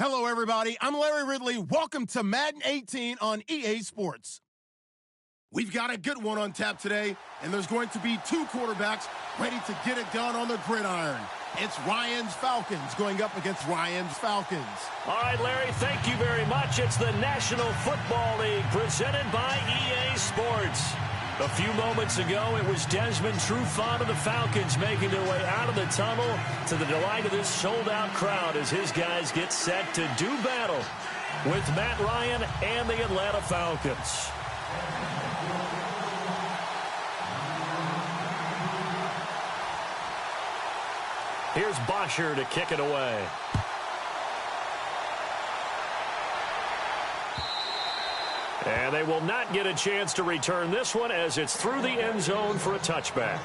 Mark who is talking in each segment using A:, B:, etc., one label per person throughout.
A: Hello, everybody. I'm Larry Ridley. Welcome to Madden 18 on EA Sports. We've got a good one on tap today, and there's going to be two quarterbacks ready to get it done on the gridiron. It's Ryan's Falcons going up against Ryan's Falcons.
B: All right, Larry, thank you very much. It's the National Football League presented by EA Sports. A few moments ago, it was Desmond Trufant of the Falcons making their way out of the tunnel to the delight of this sold-out crowd as his guys get set to do battle with Matt Ryan and the Atlanta Falcons. Here's Bosher to kick it away. And they will not get a chance to return this one as it's through the end zone for a touchback.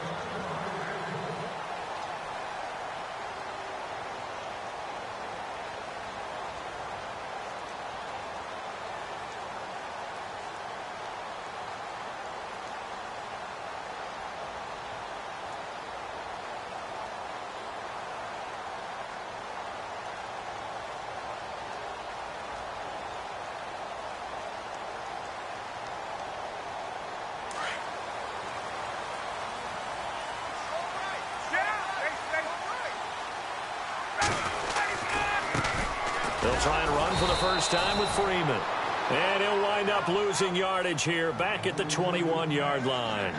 B: They'll try and run for the first time with Freeman. And he'll wind up losing yardage here back at the 21-yard line.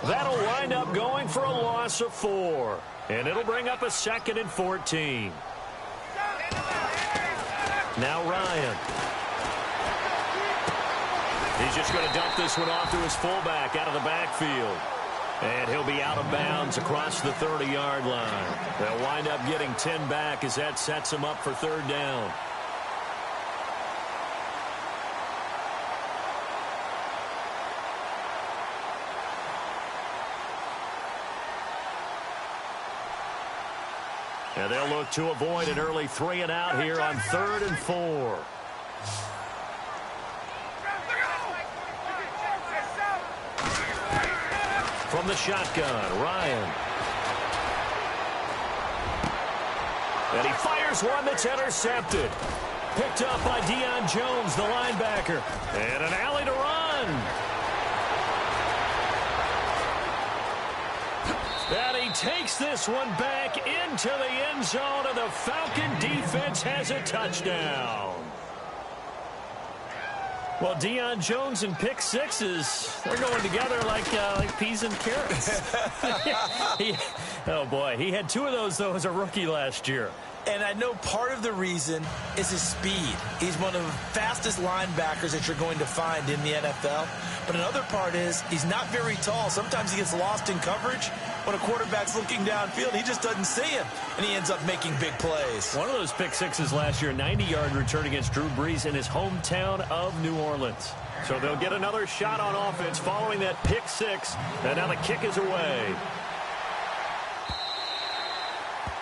B: That'll wind up going for a loss of 4. And it'll bring up a 2nd and 14. Now Ryan. He's just going to dump this one off to his fullback out of the backfield. And he'll be out of bounds across the 30-yard line. They'll wind up getting 10 back as that sets him up for 3rd down. And they'll look to avoid an early 3-and-out here on 3rd and 4. From the shotgun, Ryan. And he fires one that's intercepted. Picked up by Deion Jones, the linebacker. And an alley to run. And he takes this one back into the end zone, and the Falcon defense has a touchdown. Well, Deion Jones and pick sixes, they're going together like peas and carrots. Oh, boy, he had 2 of those, though, as a rookie last year.
C: And I know part of the reason is his speed. He's one of the fastest linebackers that you're going to find in the NFL. But another part is he's not very tall. Sometimes he gets lost in coverage. When a quarterback's looking downfield, he just doesn't see him, and he ends up making big plays.
B: One of those pick sixes last year, 90-yard return against Drew Brees in his hometown of New Orleans. So they'll get another shot on offense following that pick six, and now the kick is away.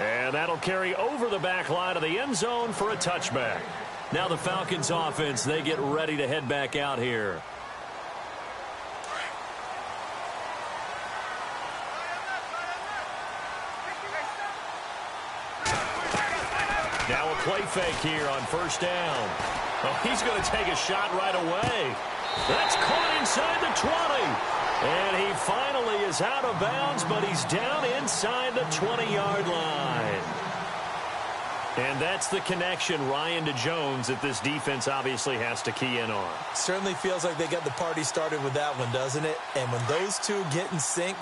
B: And that'll carry over the back line of the end zone for a touchback. Now the Falcons offense, they get ready to head back out here. Now a play fake here on 1st down. Oh, he's going to take a shot right away. That's caught inside the 20. And he finally is out of bounds, but he's down inside the 20-yard line. And that's the connection, Ryan to Jones, that this defense obviously has to key in on.
C: Certainly feels like they got the party started with that one, doesn't it? And when those two get in sync,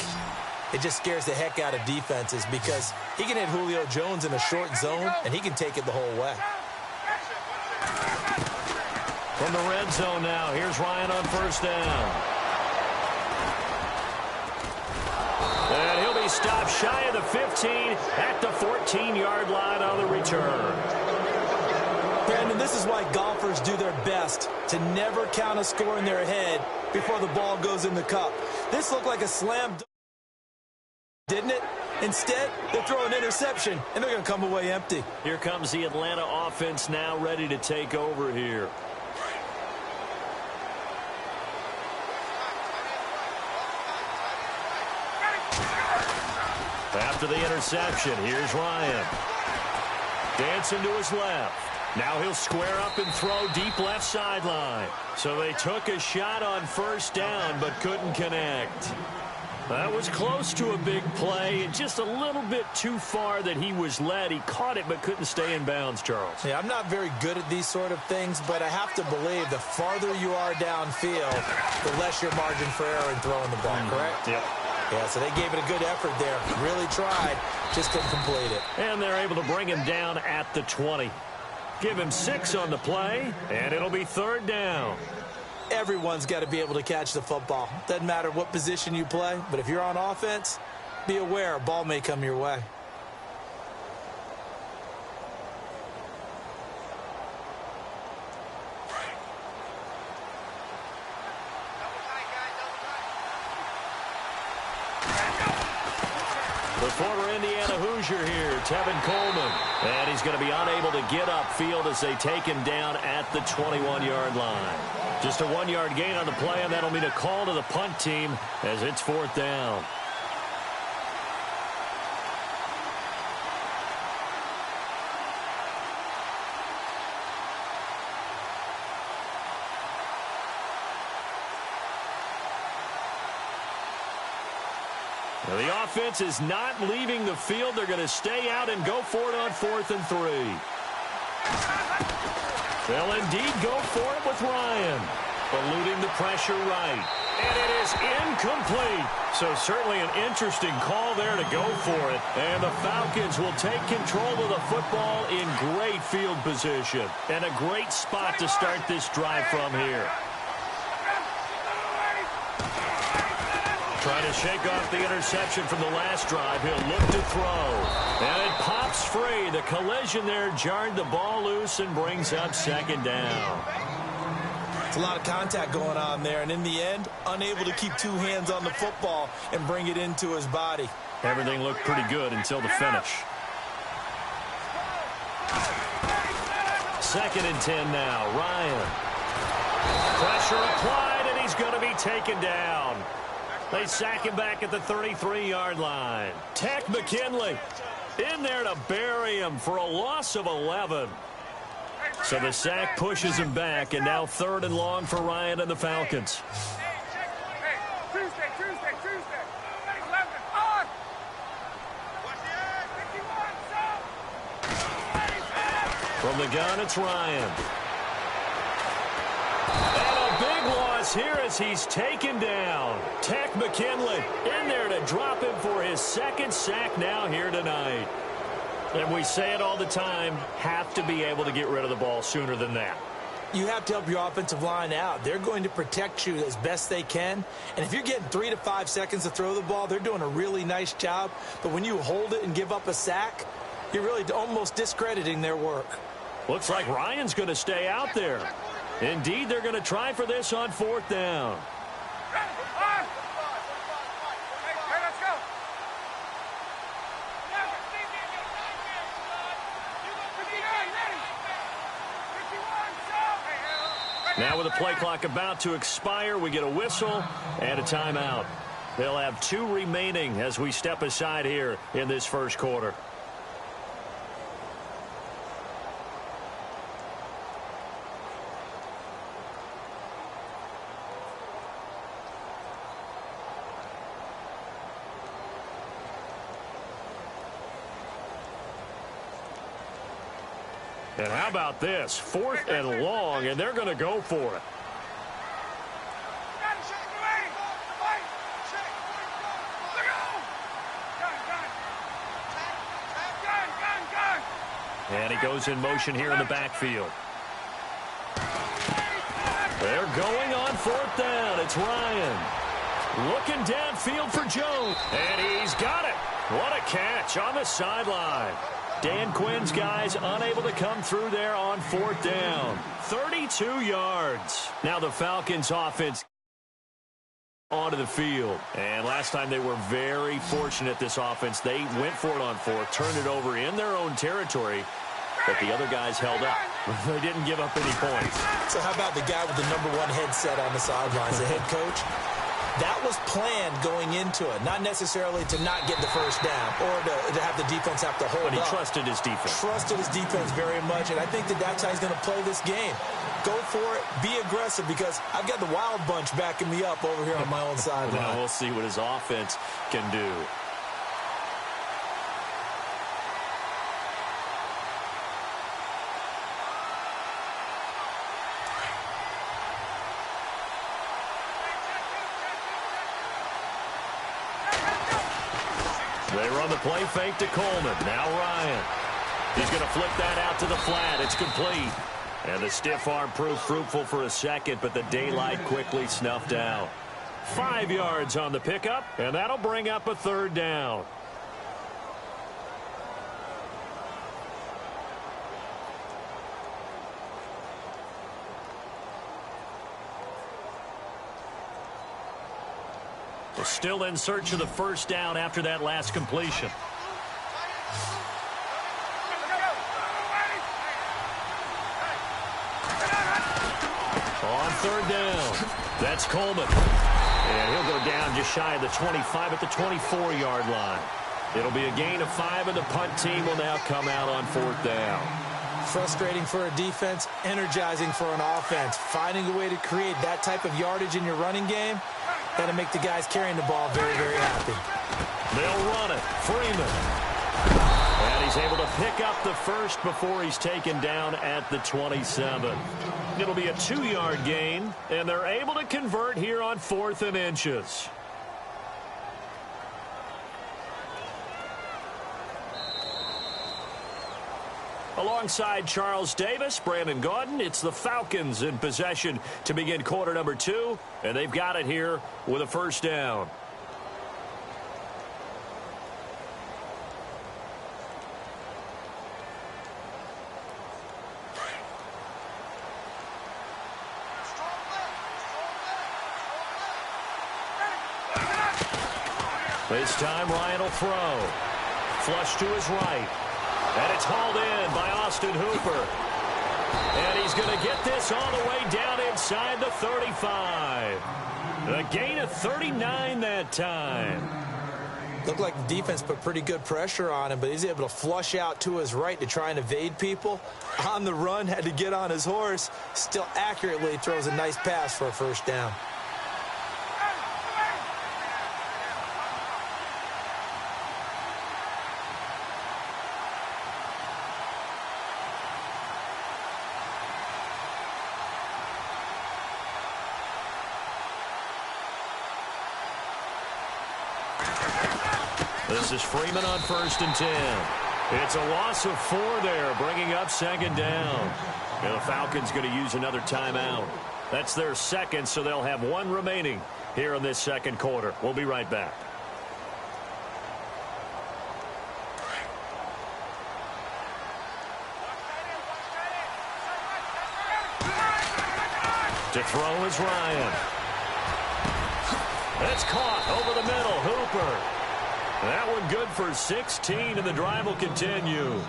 C: it just scares the heck out of defenses because he can hit Julio Jones in a short zone, and he can take it the whole way.
B: From the red zone now, here's Ryan on 1st down. And he'll be stopped shy of the 15 at the 14-yard line on the return.
C: Brandon, this is why golfers do their best to never count a score in their head before the ball goes in the cup. This looked like a slam dunk, didn't it? Instead, they throw an interception, and they're going to come away empty.
B: Here comes the Atlanta offense now ready to take over here. After the interception, here's Ryan. Dancing to his left. Now he'll square up and throw deep left sideline. So they took a shot on first down but couldn't connect. That was close to a big play and just a little bit too far that he was led. He caught it but couldn't stay in bounds, Charles.
C: Yeah, I'm not very good at these sort of things, but I have to believe the farther you are downfield, the less your margin for error in throwing the ball, correct?
B: Yep.
C: Yeah, so they gave it a good effort there. Really tried, just couldn't complete it.
B: And they're able to bring him down at the 20. Give him 6 on the play, and it'll be third down.
C: Everyone's got to be able to catch the football. Doesn't matter what position you play, but if you're on offense, be aware a ball may come your way.
B: The former Indiana Hoosier here, Tevin Coleman. And he's going to be unable to get upfield as they take him down at the 21-yard line. Just a 1-yard gain on the play, and that'll mean a call to the punt team as it's fourth down. The offense is not leaving the field. They're going to stay out and go for it on 4th and 3. They'll indeed go for it with Ryan. Eluding the pressure right. And it is incomplete. So certainly an interesting call there to go for it. And the Falcons will take control of the football in great field position. And a great spot to start this drive from here. Trying to shake off the interception from the last drive. He'll look to throw. And it pops free. The collision there jarred the ball loose and brings up second down.
C: It's a lot of contact going on there, and in the end, unable to keep 2 hands on the football and bring it into his body.
B: Everything looked pretty good until the finish. 2nd and 10 now. Ryan. Pressure applied, and he's going to be taken down. They sack him back at the 33-yard line. Tech McKinley in there to bury him for a loss of 11. So the sack pushes him back, and now 3rd and long for Ryan and the Falcons. From the gun, it's Ryan. Here as he's taken down. Tech McKinley in there to drop him for his 2nd sack now here tonight. And we say it all the time, have to be able to get rid of the ball sooner than that.
C: You have to help your offensive line out. They're going to protect you as best they can. And if you're getting 3 to 5 seconds to throw the ball, they're doing a really nice job. But when you hold it and give up a sack, you're really almost discrediting their work.
B: Looks like Ryan's going to stay out there. Indeed, they're going to try for this on 4th down. Now with the play clock about to expire, we get a whistle and a timeout. They'll have 2 remaining as we step aside here in this first quarter. And how about this? 4th and long, and they're going to go for it. And he goes in motion here in the backfield. They're going on 4th down. It's Ryan. Looking downfield for Jones. And he's got it. What a catch on the sideline. Dan Quinn's guys unable to come through there on 4th down. 32 yards. Now the Falcons offense onto the field. And last time they were very fortunate, this offense. They went for it on 4th, turned it over in their own territory, but the other guys held up. They didn't give up any points.
C: So how about the guy with the #1 headset on the sidelines, the head coach? That was planned going into it, not necessarily to not get the first down or to have the defense have to hold up.
B: But he trusted his defense.
C: Trusted his defense very much, and I think that's how he's going to play this game. Go for it, be aggressive, because I've got the Wild Bunch backing me up over here on my own sideline.
B: Now we'll see what his offense can do. They run the play fake to Coleman. Now Ryan. He's going to flip that out to the flat. It's complete. And the stiff arm proved fruitful for a second, but the daylight quickly snuffed out. 5 yards on the pickup, and that'll bring up a third down. They're still in search of the first down after that last completion. On third down, that's Coleman. And he'll go down just shy of the 25 at the 24-yard line. It'll be a gain of 5, and the punt team will now come out on fourth down.
C: Frustrating for a defense, energizing for an offense. Finding a way to create that type of yardage in your running game, that'll make the guys carrying the ball very, very happy.
B: They'll run it. Freeman. And he's able to pick up the first before he's taken down at the 27. It'll be a 2-yard gain, and they're able to convert here on 4th and inches. Alongside Charles Davis, Brandon Gaudin, it's the Falcons in possession to begin quarter number 2, and they've got it here with a first down. This time Ryan will throw. Flush to his right. And it's hauled in by Austin Hooper. And he's going to get this all the way down inside the 35. A gain of 39 that time.
C: Looked like the defense put pretty good pressure on him, but he's able to flush out to his right to try and evade people. On the run, had to get on his horse. Still accurately throws a nice pass for a first down.
B: This is Freeman on 1st and 10. It's a loss of 4 there, bringing up 2nd down. And the Falcons going to use another timeout. That's their second, so they'll have 1 remaining here in this second quarter. We'll be right back. To throw is Ryan. It's caught over the middle. Hooper. That one good for 16, and the drive will continue.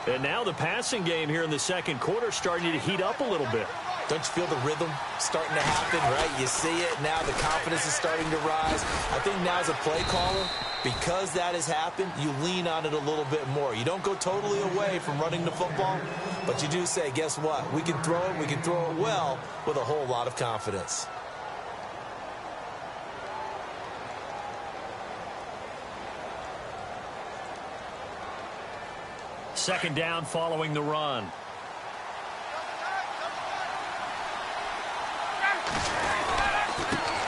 B: And now the passing game here in the second quarter starting to heat up a little bit.
C: Don't you feel the rhythm starting to happen, right? You see it now. The confidence is starting to rise. I think now as a play caller, because that has happened, you lean on it a little bit more. You don't go totally away from running the football, but you do say, guess what? We can throw it. We can throw it well with a whole lot of confidence.
B: Second down following the run.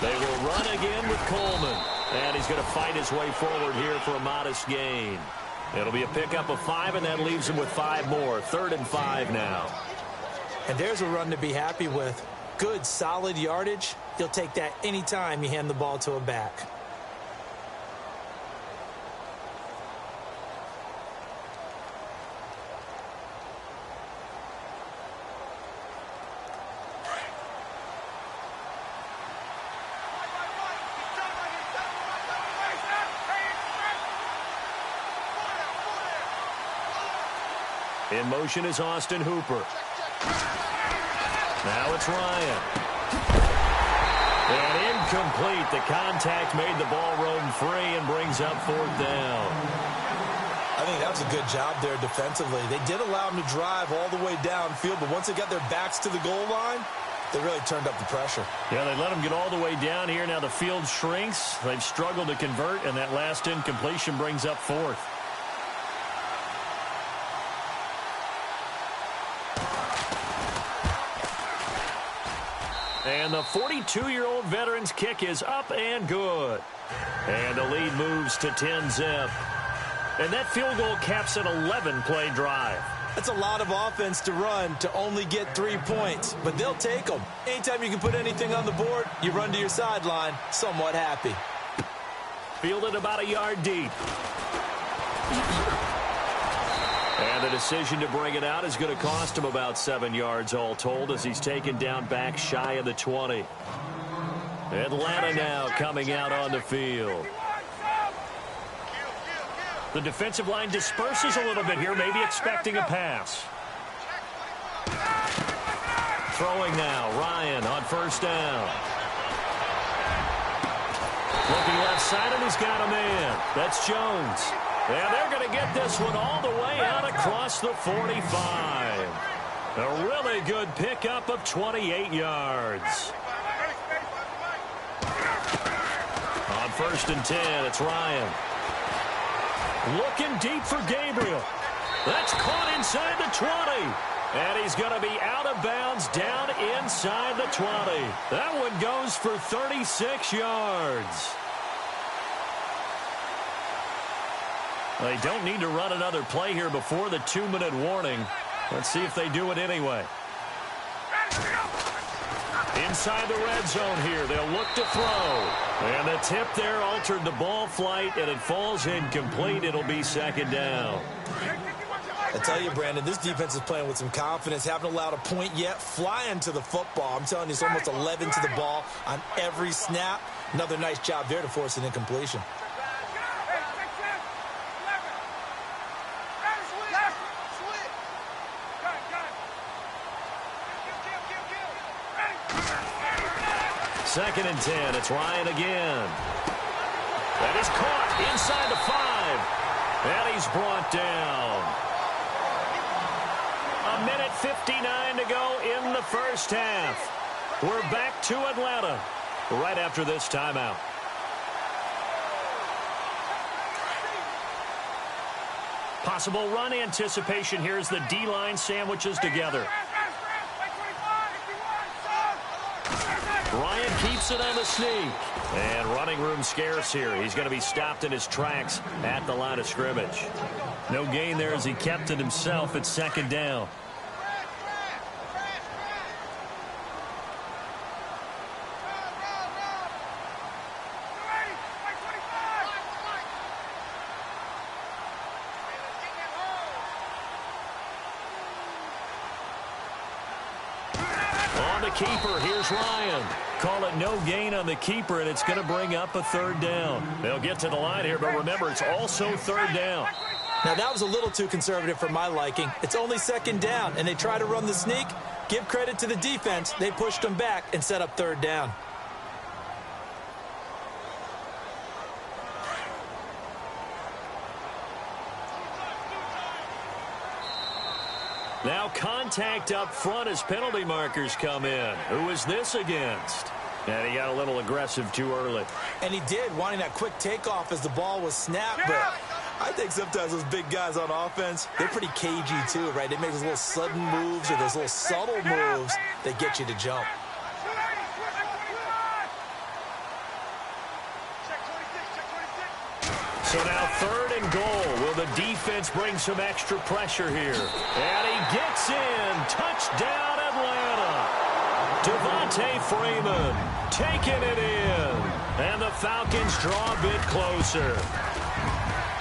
B: They will run again with Coleman. And he's going to fight his way forward here for a modest gain. It'll be a pickup of 5, and that leaves him with 5 more. 3rd and 5 now.
C: And there's a run to be happy with. Good, solid yardage. You'll take that anytime you hand the ball to a back.
B: In motion is Austin Hooper. Now it's Ryan. And incomplete. The contact made the ball roam free and brings up 4th down.
C: I think that was a good job there defensively. They did allow them to drive all the way downfield, but once they got their backs to the goal line, they really turned up the pressure.
B: Yeah, they let them get all the way down here. Now the field shrinks. They've struggled to convert, and that last incompletion brings up 4th. And the 42-year-old veteran's kick is up and good. And the lead moves to 10-zip. And that field goal caps an 11-play drive.
C: That's a lot of offense to run to only get 3 points, but they'll take them. Anytime you can put anything on the board, you run to your sideline somewhat happy.
B: Fielded about a yard deep. And the decision to bring it out is going to cost him about 7 yards all told as he's taken down back shy of the 20. Atlanta now coming out on the field. The defensive line disperses a little bit here, maybe expecting a pass. Throwing now, Ryan on 1st down. Looking left side, and he's got a man. That's Jones. And they're going to get this one all the way out across the 45. A really good pickup of 28 yards. On 1st and 10, it's Ryan. Looking deep for Gabriel. That's caught inside the 20. And he's going to be out of bounds down inside the 20. That one goes for 36 yards. They don't need to run another play here before the 2-minute warning. Let's see if they do it anyway. Inside the red zone here. They'll look to throw. And the tip there altered the ball flight, and it falls incomplete. It'll be 2nd down.
C: I tell you, Brandon, this defense is playing with some confidence. Haven't allowed a point yet. Flying to the football. I'm telling you, it's almost 11 to the ball on every snap. Another nice job there to force an incompletion.
B: Second and 10. It's Ryan again. That is caught inside the 5. And he's brought down. 1:59 to go in the first half. We're back to Atlanta right after this timeout. Possible run anticipation here as the D-line sandwiches together. Ryan keeps it on the sneak. And running room scarce here. He's going to be stopped in his tracks at the line of scrimmage. No gain there as he kept it himself at 2nd down. On the keeper, here's Ryan. Call it no gain on the keeper, and it's going to bring up a 3rd down. They'll get to the line here, but remember, it's also 3rd down.
C: Now, that was a little too conservative for my liking. It's only 2nd down, and they try to run the sneak. Give credit to the defense. They pushed them back and set up 3rd down.
B: Now contact up front as penalty markers come in. Who is this against? And he got a little aggressive too early.
C: And he did, wanting that quick takeoff as the ball was snapped. But I think sometimes those big guys on offense, they're pretty cagey too, right? They make those little sudden moves or those little subtle moves that get you to jump.
B: So now 3rd and goal. Will the defense bring some extra pressure here? And he gets in. Touchdown, Atlanta. Devontae Freeman taking it in. And the Falcons draw a bit closer.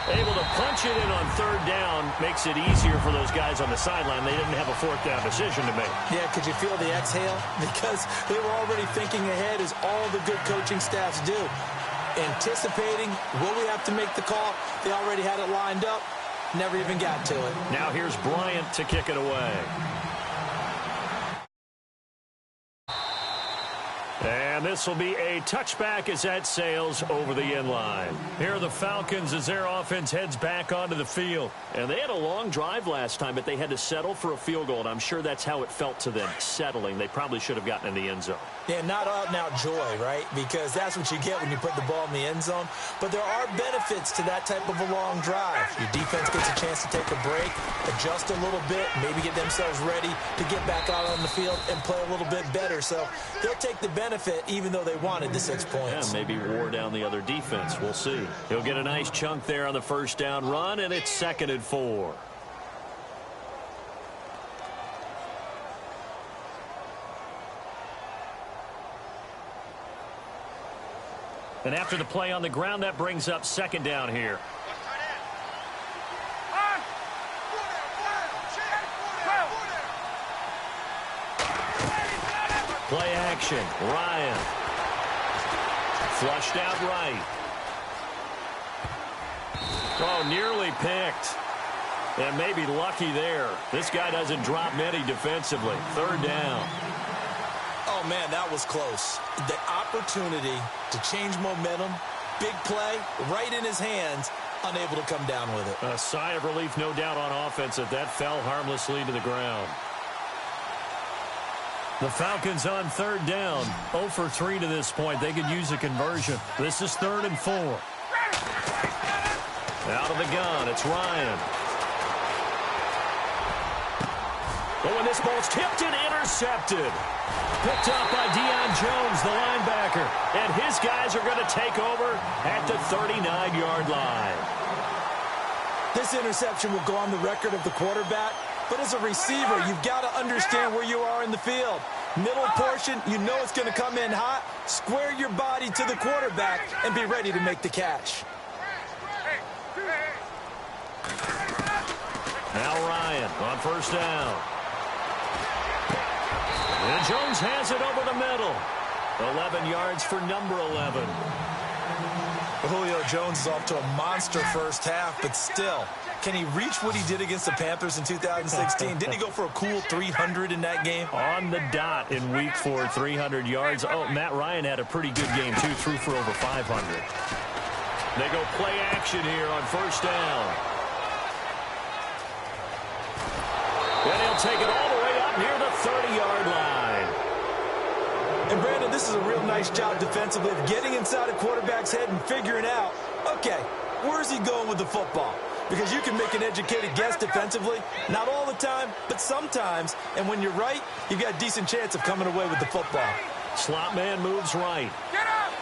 B: Able to punch it in on 3rd down makes it easier for those guys on the sideline. They didn't have a 4th down decision to make.
C: Yeah, could you feel the exhale? Because they were already thinking ahead, as all the good coaching staffs do. Anticipating, will we have to make the call? They already had it lined up. Never even got to it.
B: Now here's Bryant to kick it away. And And this will be a touchback as that sails over the end line. Here are the Falcons as their offense heads back onto the field. And they had a long drive last time, but they had to settle for a field goal, and I'm sure that's how it felt to them, settling. They probably should have gotten in the end zone.
C: Yeah, not out-and-out joy, right? Because that's what you get when you put the ball in the end zone. But there are benefits to that type of a long drive. Your defense gets a chance to take a break, adjust a little bit, maybe get themselves ready to get back out on the field and play a little bit better. So they'll take the benefit even though they wanted the 6 points.
B: Yeah, maybe wore down the other defense. We'll see. He'll get a nice chunk there on the first down run, and it's 2nd and 4. And after the play on the ground, that brings up 2nd down here. Play action. Ryan. Flushed out right. Oh, nearly picked. And maybe lucky there. This guy doesn't drop many defensively. 3rd down.
C: Oh, man, that was close. The opportunity to change momentum, big play, right in his hands, unable to come down with it.
B: A sigh of relief, no doubt, on offense that fell harmlessly to the ground. The Falcons on 3rd down. 0 for 3 to this point. They could use a conversion. This is 3rd and 4. Out of the gun, it's Ryan. Oh, and this ball's tipped and intercepted. Picked up by Deion Jones, the linebacker. And his guys are going to take over at the 39-yard line.
C: This interception will go on the record of the quarterback. But as a receiver, you've got to understand where you are in the field. Middle portion, you know it's going to come in hot. Square your body to the quarterback and be ready to make the catch.
B: Now Ryan on 1st down. And Jones has it over the middle. 11 yards for number 11.
C: Julio Jones is off to a monster first half, but still, can he reach what he did against the Panthers in 2016? Didn't he go for a cool 300 in that game?
B: On the dot in week 4, 300 yards. Oh, Matt Ryan had a pretty good game, too. Threw for over 500. They go play action here on 1st down. And he'll take it all the way up near the 30-yard line.
C: And, Brandon, this is a real nice job defensively of getting inside a quarterback's head and figuring out, okay, where's he going with the football? Because you can make an educated guess defensively, not all the time, but sometimes. And when you're right, you've got a decent chance of coming away with the football.
B: Slot man moves right.
D: Get up!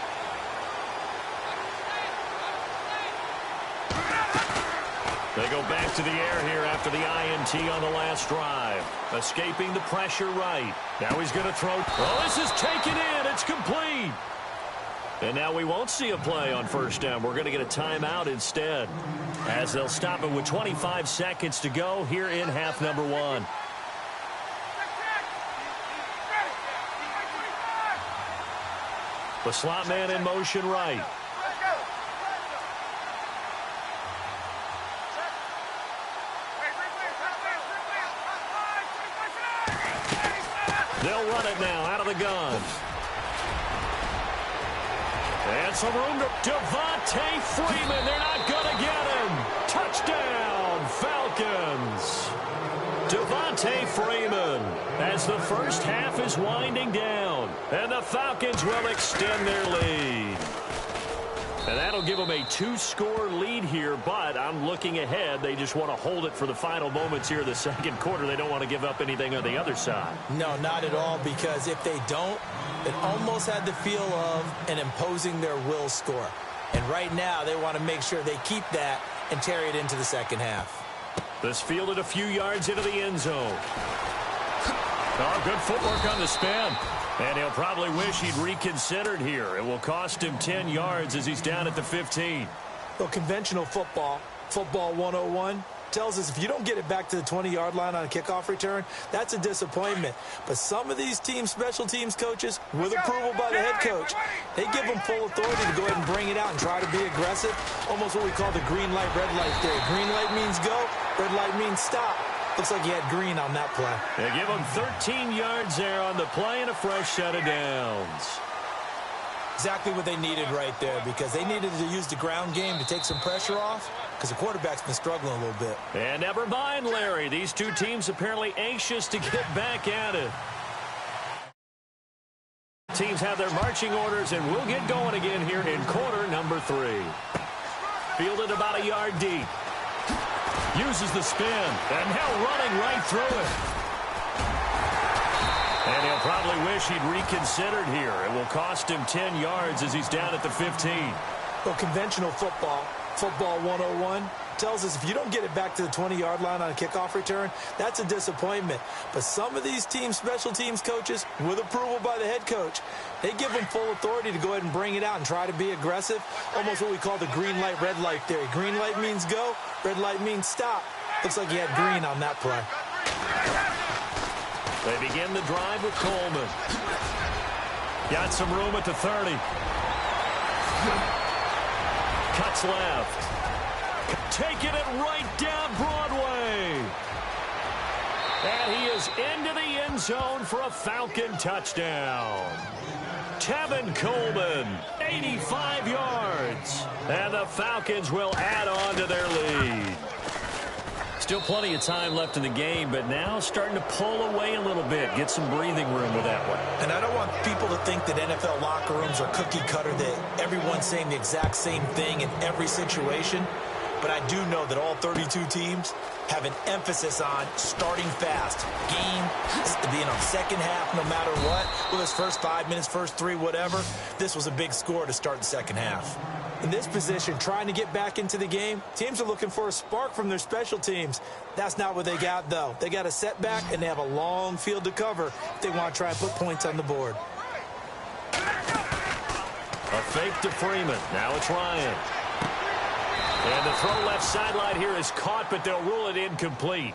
B: They go back to the air here after the INT on the last drive. Escaping the pressure right. Now he's going to throw. Oh, this is taken in. It's complete. And now we won't see a play on 1st down. We're going to get a timeout instead, as they'll stop it with 25 seconds to go here in half number 1. The slot man in motion right. They'll run it now out of the gun. And some room to Devontae Freeman. They're not going to get him. Touchdown, Falcons. Devontae Freeman as the first half is winding down. And the Falcons will extend their lead. And that'll give them a 2-score lead here, but I'm looking ahead. They just want to hold it for the final moments here of the 2nd quarter. They don't want to give up anything on the other side.
C: No, not at all, because if they don't, it almost had the feel of an imposing their will score. And right now, they want to make sure they keep that and carry it into the 2nd half.
B: This fielded a few yards into the end zone. Oh, good footwork on the spin. And he'll probably wish he'd reconsidered here. It will cost him 10 yards as he's down at the 15.
C: Well, conventional football 101, tells us if you don't get it back to the 20-yard line on a kickoff return, that's a disappointment. But some of these teams, special teams coaches, with approval by the head coach, they give them full authority to go ahead and bring it out and try to be aggressive. Almost what we call the green light, red light theory. Green light means go, red light means stop. Looks like he had green on that play.
B: They give him 13 yards there on the play and a fresh set of downs.
C: Exactly what they needed right there, because they needed to use the ground game to take some pressure off, because the quarterback's been struggling a little bit.
B: And never mind, Larry. These two teams apparently anxious to get back at it. Teams have their marching orders, and we'll get going again here in quarter number 3. Fielded about a yard deep. Uses the spin, and now running right through it. And he'll probably wish he'd reconsidered here. It will cost him 10 yards as he's down at the 15.
C: Well, conventional football 101, tells us if you don't get it back to the 20-yard line on a kickoff return, that's a disappointment. But some of these teams, special teams coaches, with approval by the head coach, they give them full authority to go ahead and bring it out and try to be aggressive, almost what we call the green light, red light theory. Green light means go, red light means stop. Looks like he had green on that play.
B: They begin the drive with Coleman. Got some room at the 30. Cuts left. Taking it right down Broadway. And he is into the end zone for a Falcon touchdown. Tevin Coleman, 85 yards. And the Falcons will add on to their lead. Still plenty of time left in the game, but now starting to pull away a little bit. Get some breathing room with that one.
C: And I don't want people to think that NFL locker rooms are cookie cutter, that everyone's saying the exact same thing in every situation. But I do know that all 32 teams have an emphasis on starting fast. Game being on second half no matter what. Whether it's first 5 minutes, first 3, whatever. This was a big score to start the second half. In this position, trying to get back into the game, teams are looking for a spark from their special teams. That's not what they got, though. They got a setback, and they have a long field to cover if they want to try and put points on the board.
B: A fake to Freeman. Now it's Ryan. And the throw left sideline here is caught, but they'll rule it incomplete.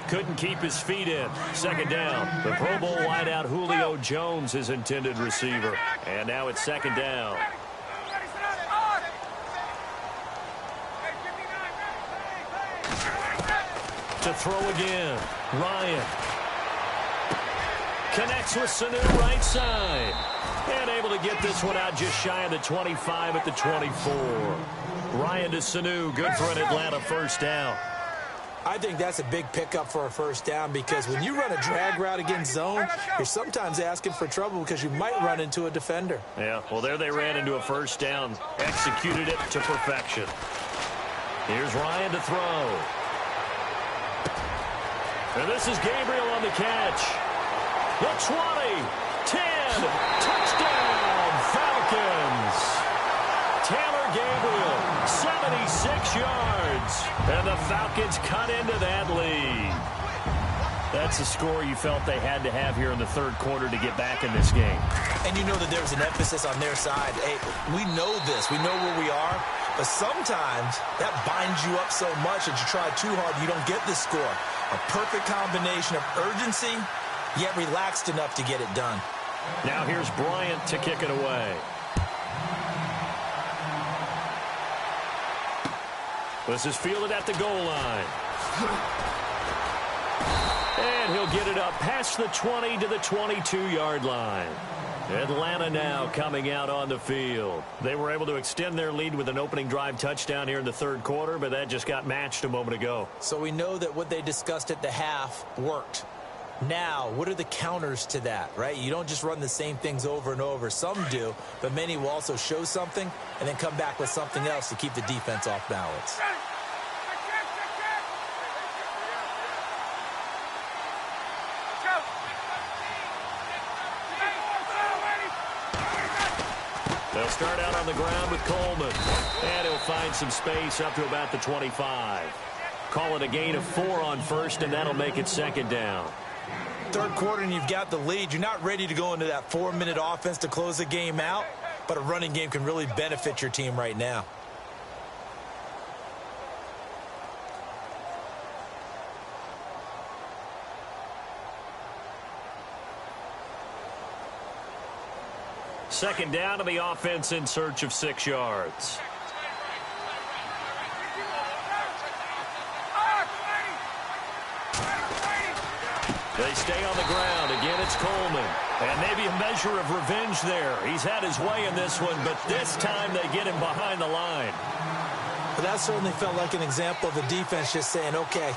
B: Couldn't keep his feet in. Second down. The Pro Bowl wideout Julio Jones, his intended receiver. And now it's second down. To throw again. Ryan. Connects with Sanu right side. And able to get this one out just shy of the 25 at the 24. Ryan to Sanu. Good for an Atlanta first down.
C: I think that's a big pickup for a first down, because when you run a drag route against zone, you're sometimes asking for trouble because you might run into a defender.
B: Yeah, well, there they ran into a first down. Executed it to perfection. Here's Ryan to throw. And this is Gabriel on the catch. The 20, 10, touchdown, Falcons. Taylor Gabriel, 76 yards. And the Falcons cut into that lead. That's a score you felt they had to have here in the third quarter to get back in this game.
C: And you know that there's an emphasis on their side. Hey, we know this. We know where we are. But sometimes that binds you up so much that you try too hard, you don't get this score. A perfect combination of urgency, yet relaxed enough to get it done.
B: Now here's Bryant to kick it away. This is fielded at the goal line. And he'll get it up past the 20 to the 22-yard line. Atlanta now coming out on the field. They were able to extend their lead with an opening drive touchdown here in the third quarter, but that just got matched a moment ago.
C: So we know that what they discussed at the half worked. Now, what are the counters to that, right? You don't just run the same things over and over. Some do, but many will also show something and then come back with something else to keep the defense off balance.
B: They'll start out on the ground with Coleman. And he'll find some space up to about the 25. Call it a gain of 4 on first, and that'll make it second down.
C: Third quarter and you've got the lead. You're not ready to go into that 4-minute offense to close the game out, but a running game can really benefit your team right now.
B: Second down to the offense in search of 6 yards. They stay on the ground. Again, it's Coleman. And maybe a measure of revenge there. He's had his way in this one, but this time they get him behind the line.
C: But that certainly felt like an example of the defense just saying, okay,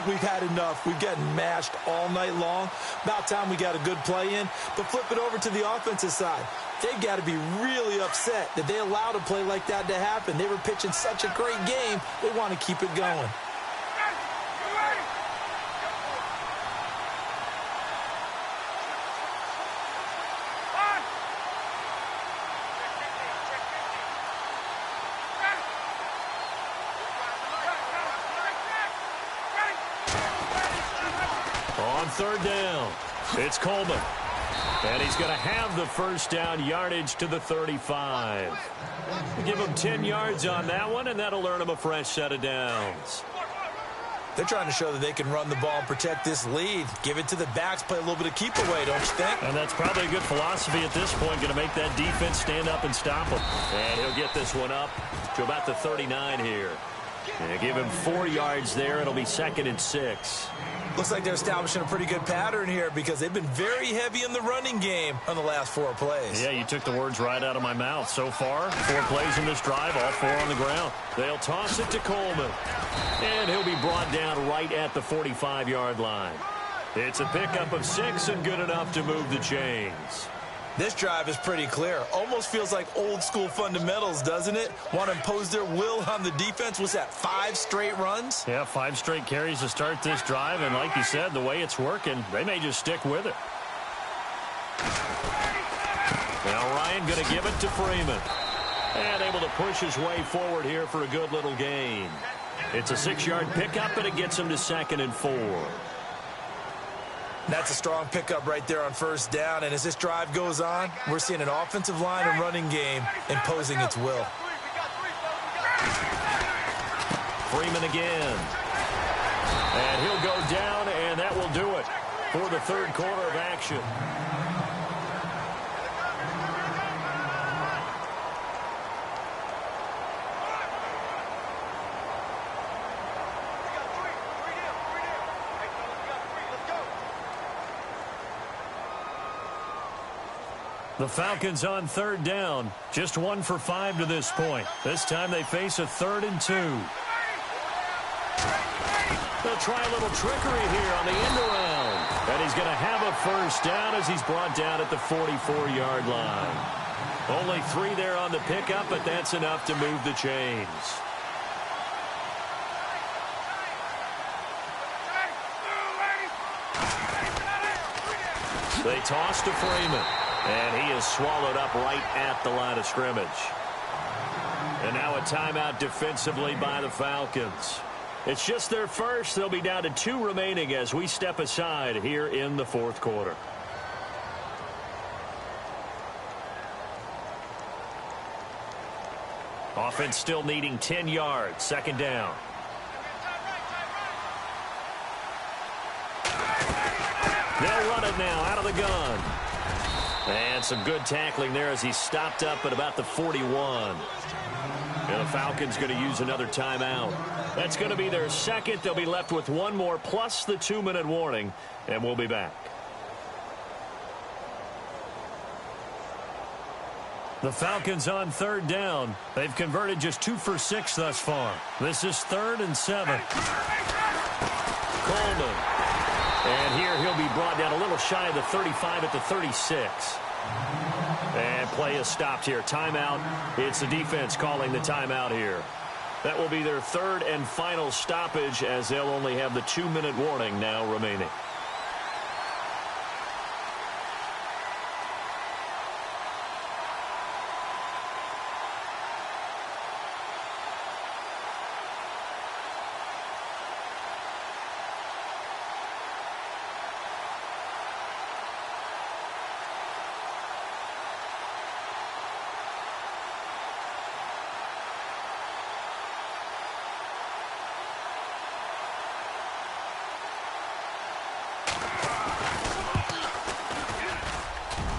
C: we've had enough. We've gotten mashed all night long. About time we got a good play in. But flip it over to the offensive side. They've got to be really upset that they allowed a play like that to happen. They were pitching such a great game. They want to keep it going.
B: On third down, it's Coleman. And he's going to have the first down, yardage to the 35. Give him 10 yards on that one, and that'll earn him a fresh set of downs.
C: They're trying to show that they can run the ball and protect this lead. Give it to the backs, play a little bit of keep away, don't you think?
B: And that's probably a good philosophy at this point, going to make that defense stand up and stop him. And he'll get this one up to about the 39 here. And give him 4 yards there. It'll be 2nd and 6.
C: Looks like they're establishing a pretty good pattern here because they've been very heavy in the running game on the last 4 plays.
B: Yeah, you took the words right out of my mouth. So far, 4 plays in this drive, all 4 on the ground. They'll toss it to Coleman. And he'll be brought down right at the 45-yard line. It's a pickup of 6 and good enough to move the chains.
C: This drive is pretty clear. Almost feels like old-school fundamentals, doesn't it? Want to impose their will on the defense. Was that 5 straight runs?
B: Yeah, 5 straight carries to start this drive. And like you said, the way it's working, they may just stick with it. Now Ryan going to give it to Freeman. And able to push his way forward here for a good little gain. It's a 6-yard pickup, and it gets him to 2nd and 4.
C: That's a strong pickup right there on first down. And as this drive goes on, we're seeing an offensive line and running game imposing its will.
B: Freeman again. And he'll go down, and that will do it for the third quarter of action. The Falcons on third down. Just 1 for 5 to this point. This time they face a 3rd and 2. They'll try a little trickery here on the end around. And he's going to have a first down as he's brought down at the 44-yard line. Only 3 there on the pickup, but that's enough to move the chains. They toss to Freeman. And he is swallowed up right at the line of scrimmage. And now a timeout defensively by the Falcons. It's just their first. They'll be down to 2 remaining as we step aside here in the 4th quarter. Offense still needing 10 yards. 2nd down. They'll run it now out of the gun. And some good tackling there as he stopped up at about the 41. And the Falcons going to use another timeout. That's going to be their 2nd. They'll be left with 1 more plus the 2-minute warning. And we'll be back. The Falcons on third down. They've converted just 2 for 6 thus far. This is 3rd and 7. Coleman. And here he'll be brought down a little shy of the 35 at the 36. And play is stopped here. Timeout. It's the defense calling the timeout here. That will be their 3rd and final stoppage as they'll only have the 2-minute warning now remaining.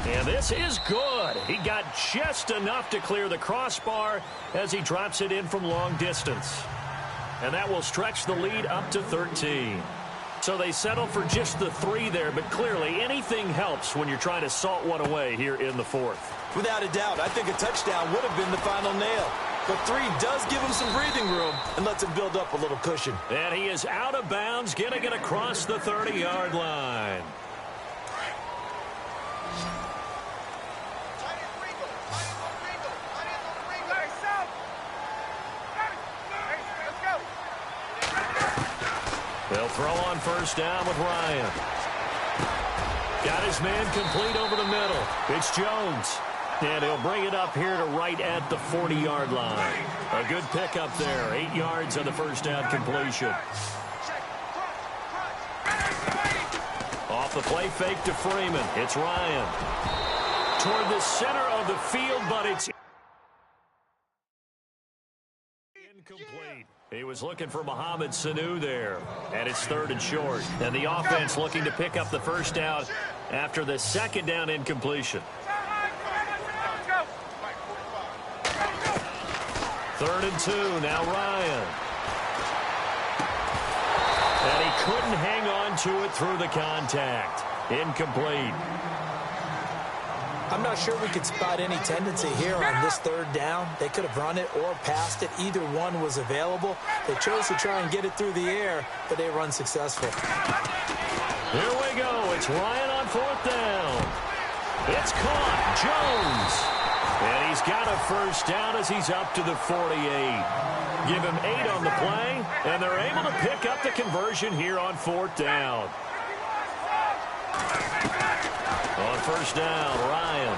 B: And this is good. He got just enough to clear the crossbar as he drops it in from long distance. And that will stretch the lead up to 13. So they settle for just the 3 there, but clearly anything helps when you're trying to salt one away here in the 4th.
C: Without a doubt, I think a touchdown would have been the final nail. But 3 does give him some breathing room and lets him build up a little cushion.
B: And he is out of bounds, getting it across the 30-yard line. They'll throw on first down with Ryan. Got his man complete over the middle. It's Jones. And he'll bring it up here to right at the 40-yard line. A good pickup there. 8 yards on the first down completion. Off the play fake to Freeman. It's Ryan. Toward the center of the field, but it's incomplete. He was looking for Mohamed Sanu there. And it's 3rd and short. And the offense looking to pick up the first down after the second down incompletion. 3rd and 2. Now Ryan. And he couldn't hang on to it through the contact. Incomplete.
C: I'm not sure we could spot any tendency here on this 3rd down. They could have run it or passed it. Either one was available. They chose to try and get it through the air, but they were unsuccessful.
B: Here we go. It's Ryan on 4th down. It's caught. Jones. And he's got a first down as he's up to the 48. Give him 8 on the play, and they're able to pick up the conversion here on 4th down. On first down, Ryan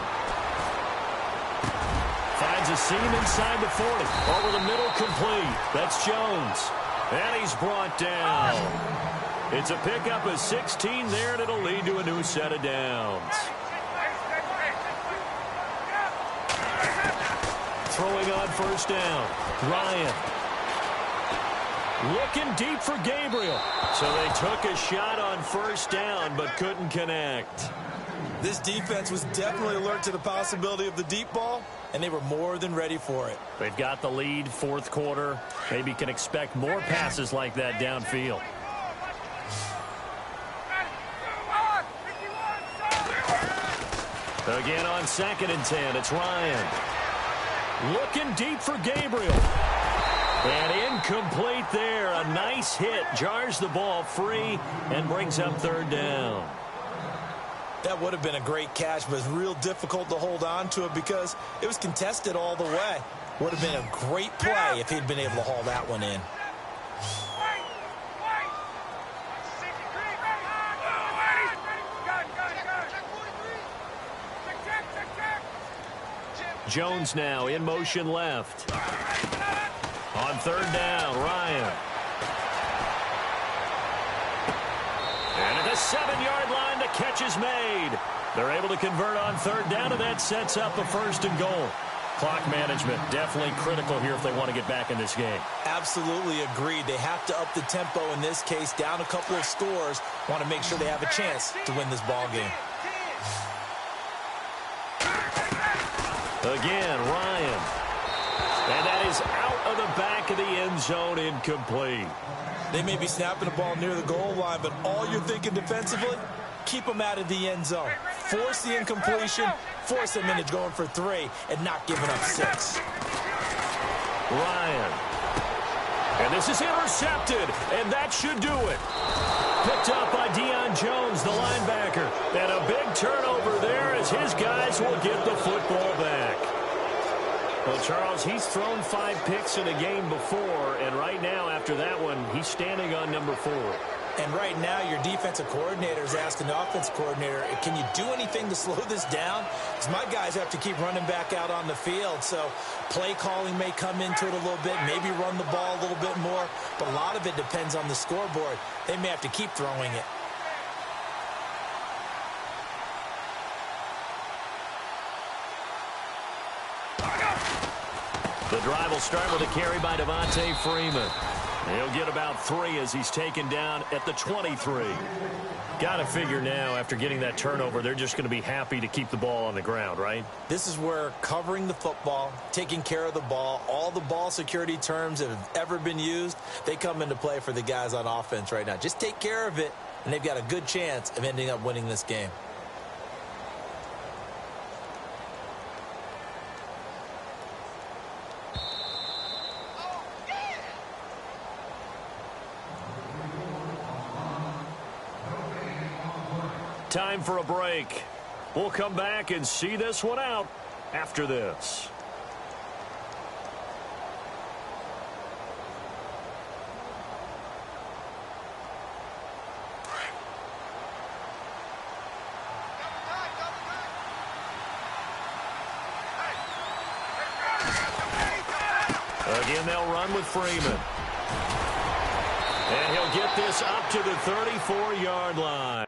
B: finds a seam inside the 40. Over the middle, complete. That's Jones. And he's brought down. It's a pickup of 16 there, and it'll lead to a new set of downs. Throwing on first down, Ryan. Looking deep for Gabriel. So they took a shot on first down, but couldn't connect.
C: This defense was definitely alert to the possibility of the deep ball, and they were more than ready for it.
B: They've got the lead, 4th quarter. Maybe can expect more passes like that downfield. Again on 2nd and 10, it's Ryan. Looking deep for Gabriel. And incomplete there. A nice hit. Jars the ball free and brings up 3rd down.
C: That would have been a great catch, but it's real difficult to hold on to it because it was contested all the way. Would have been a great play if he'd been able to haul that one in.
B: Jones now in motion left. On 3rd down, Ryan. And at the 7-yard line, the catch is made. They're able to convert on 3rd down, and that sets up a 1st and goal. Clock management definitely critical here if they want to get back in this game.
C: Absolutely agreed. They have to up the tempo in this case, down a couple of scores. Want to make sure they have a chance to win this ball game.
B: Again, Ryan. And that is out of the back of the end zone, incomplete.
C: They may be snapping the ball near the goal line, but all you're thinking defensively, keep them out of the end zone. Force the incompletion, force them into going for 3, and not giving up 6.
B: Ryan. And this is intercepted, and that should do it. Picked up by Deion Jones, the linebacker. And a big turnover there as his guys will get the football back. Well, Charles, he's thrown 5 picks in a game before, and right now, after that one, he's standing on number 4.
C: And right now, your defensive coordinator is asking the offensive coordinator, can you do anything to slow this down? Because my guys have to keep running back out on the field. So play calling may come into it a little bit, maybe run the ball a little bit more. But a lot of it depends on the scoreboard. They may have to keep throwing it.
B: The drive will start with a carry by Devontae Freeman. He'll get about 3 as he's taken down at the 23. Got to figure now, after getting that turnover, they're just going to be happy to keep the ball on the ground, right?
C: This is where covering the football, taking care of the ball, all the ball security terms that have ever been used, they come into play for the guys on offense right now. Just take care of it, and they've got a good chance of ending up winning this game.
B: Time for a break. We'll come back and see this one out after this. Again, they'll run with Freeman. And he'll get this up to the 34-yard line.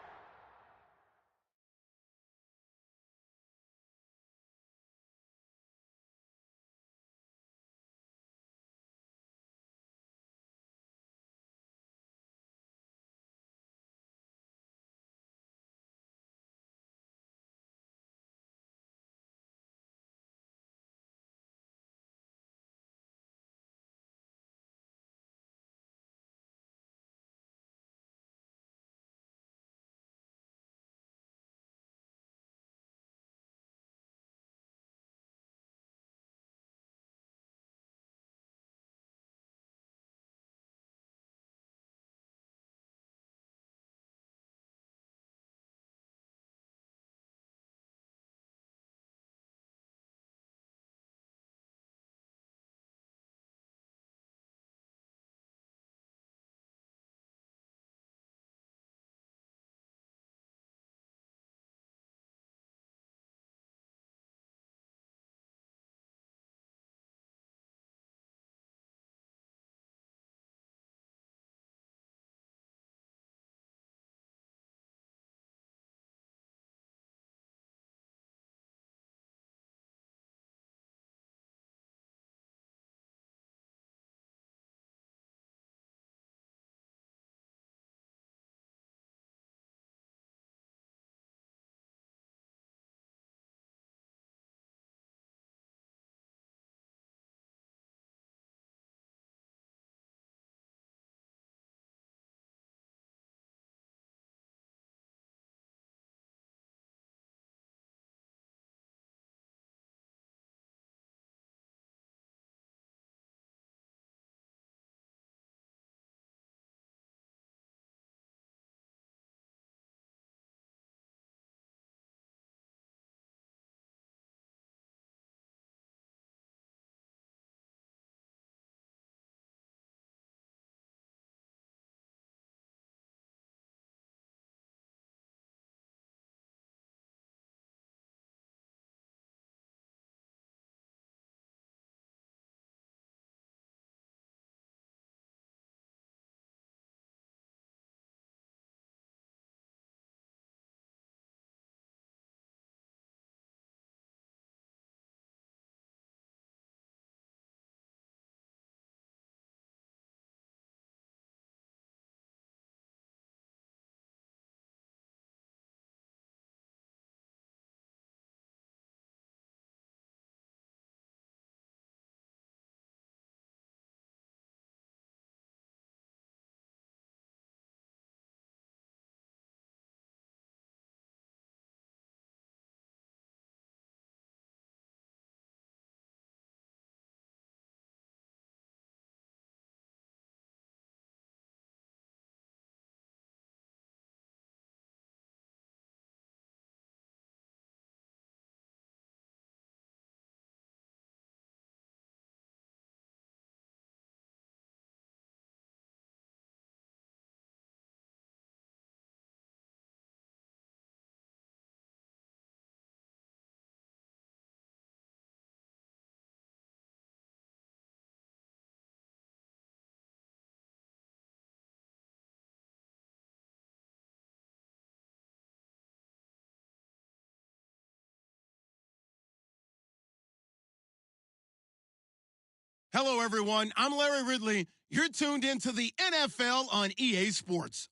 A: Hello, everyone. I'm Larry Ridley. You're tuned into the NFL on EA Sports.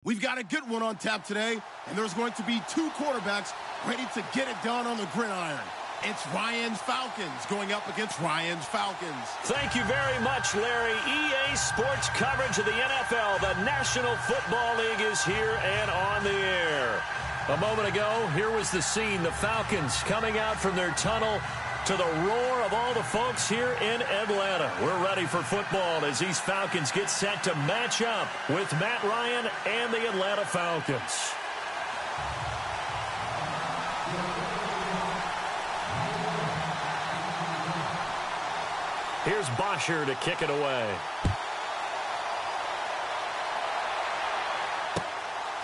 A: We've got a good one on tap today, and there's going to be two quarterbacks ready to get it done on the gridiron. It's Ryan's Falcons going up against Ryan's Falcons.
B: Thank you very much, Larry. EA Sports coverage of the NFL. The National Football League is here and on the air. A moment ago, here was the scene. The Falcons coming out from their tunnel to the roar of all the folks here in Atlanta. We're ready for football as these Falcons get set to match up with Matt Ryan and the Atlanta Falcons. Here's Bosher to kick it away.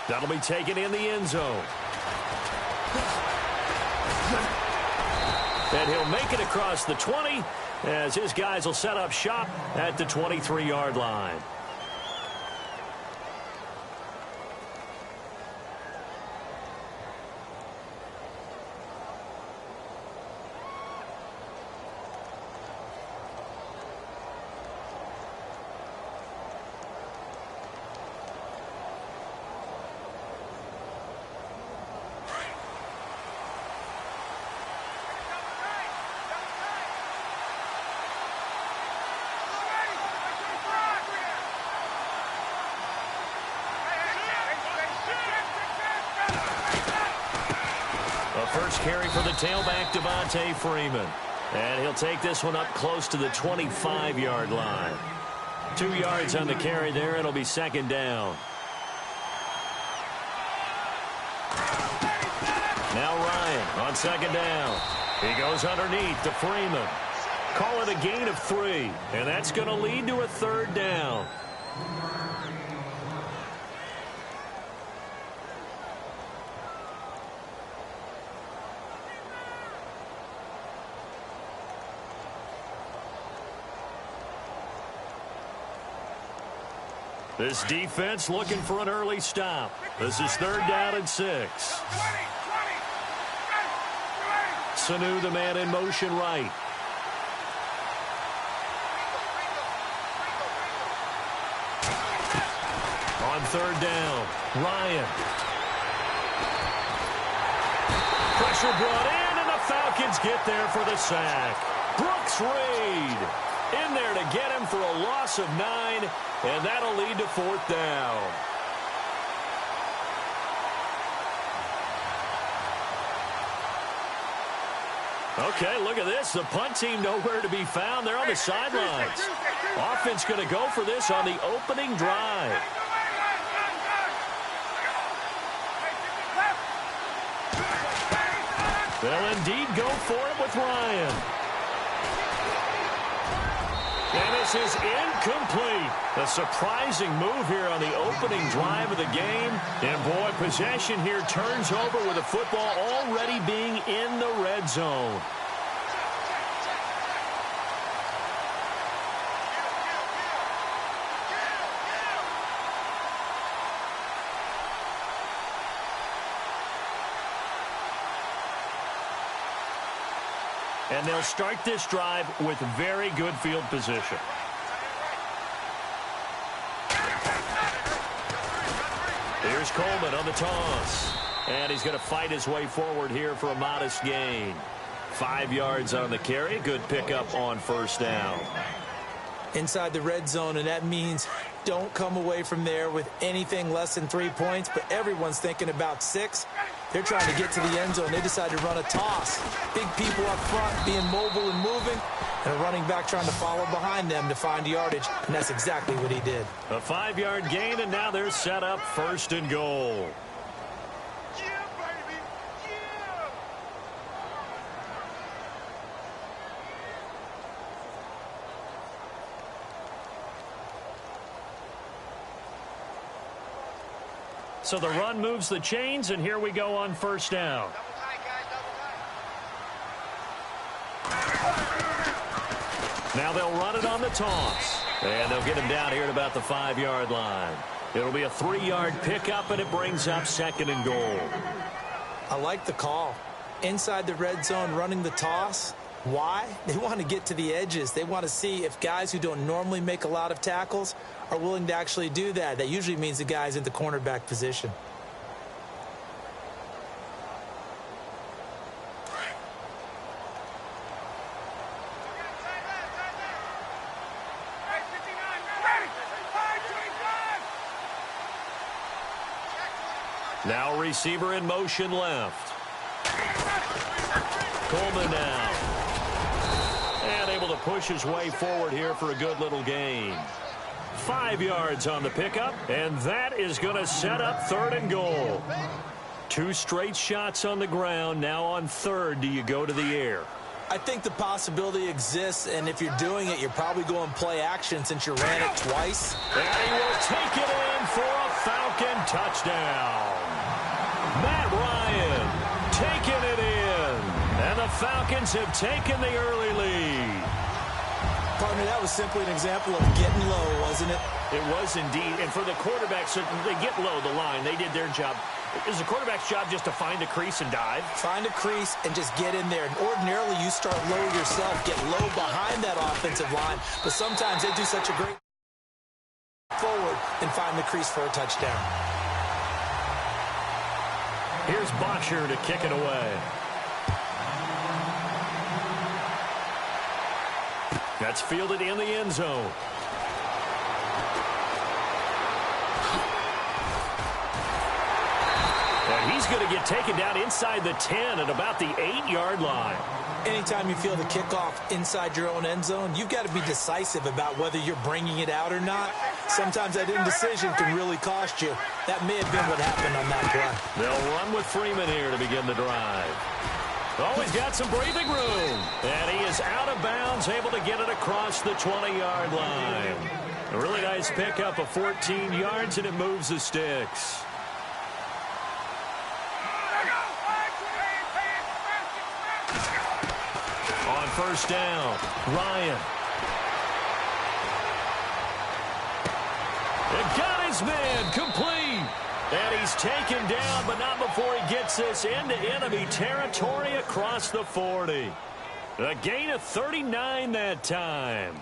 B: That'll be taken in the end zone. And he'll make it across the 20 as his guys will set up shop at the 23-yard line. First carry for the tailback, Devontae Freeman. And he'll take this one up close to the 25-yard line. 2 yards on the carry there. It'll be second down. Now Ryan on second down. He goes underneath to Freeman. Call it a gain of 3. And that's going to lead to a third down. This defense looking for an early stop. This is third down and 6. Sanu, the man in motion right. On third down, Ryan. Pressure brought in, and the Falcons get there for the sack. Brooks Reed in there to get him for a loss of 9. And that'll lead to fourth down. Okay, look at this. The punt team nowhere to be found. They're on the sidelines. Offense going to go for this on the opening drive. They'll indeed go for it with Ryan. And this is incomplete. A surprising move here on the opening drive of the game. And, boy, possession here turns over with the football already being in the red zone. And they'll start this drive with very good field position. Here's Coleman on the toss. And he's going to fight his way forward here for a modest gain. 5 yards on the carry. Good pickup on first down.
C: Inside the red zone, and that means don't come away from there with anything less than 3 points, but everyone's thinking about 6. They're trying to get to the end zone. They decide to run a toss. Big people up front being mobile and moving, and a running back trying to follow behind them to find yardage, and that's exactly what he did.
B: A 5-yard gain, and now they're set up first and goal. So the run moves the chains, and here we go on first down. Now they'll run it on the toss. And they'll get him down here at about the 5-yard line. It'll be a 3-yard pickup, and it brings up second and goal.
C: I like the call. Inside the red zone, running the toss. Why? They want to get to the edges. They want to see if guys who don't normally make a lot of tackles are willing to actually do that. That usually means the guy's in the cornerback position.
B: Now receiver in motion left. Coleman now. And able to push his way forward here for a good little gain. 5 yards on the pickup, and that is going to set up 3rd and goal. 2 straight shots on the ground. Now on 3rd, do you go to the air?
C: I think the possibility exists, and if you're doing it, you're probably going play action since you ran it twice.
B: And he will take it in for a Falcon touchdown. Matt Ryan taking it in, and the Falcons have taken the early lead.
C: Partner, that was simply an example of getting low, wasn't it?
B: It was indeed, and for the quarterbacks, they get low the line. They did their job. Is the quarterback's job just to find a crease and dive?
C: Find a crease and just get in there. And ordinarily, you start low yourself, get low behind that offensive line, but sometimes they do such a great forward and find the crease for a touchdown.
B: Here's Boxer to kick it away. That's fielded in the end zone. And he's going to get taken down inside the 10 at about the 8-yard line.
C: Anytime you feel the kickoff inside your own end zone, you've got to be decisive about whether you're bringing it out or not. Sometimes that indecision can really cost you. That may have been what happened on that play.
B: They'll run with Freeman here to begin the drive. Oh, he's got some breathing room. And he is out of bounds, able to get it across the 20-yard line. A really nice pickup of 14 yards, and it moves the sticks. On 1st down, Ryan. It got his man complete. And he's taken down, but not before he gets this into enemy territory across the 40. A gain of 39 that time.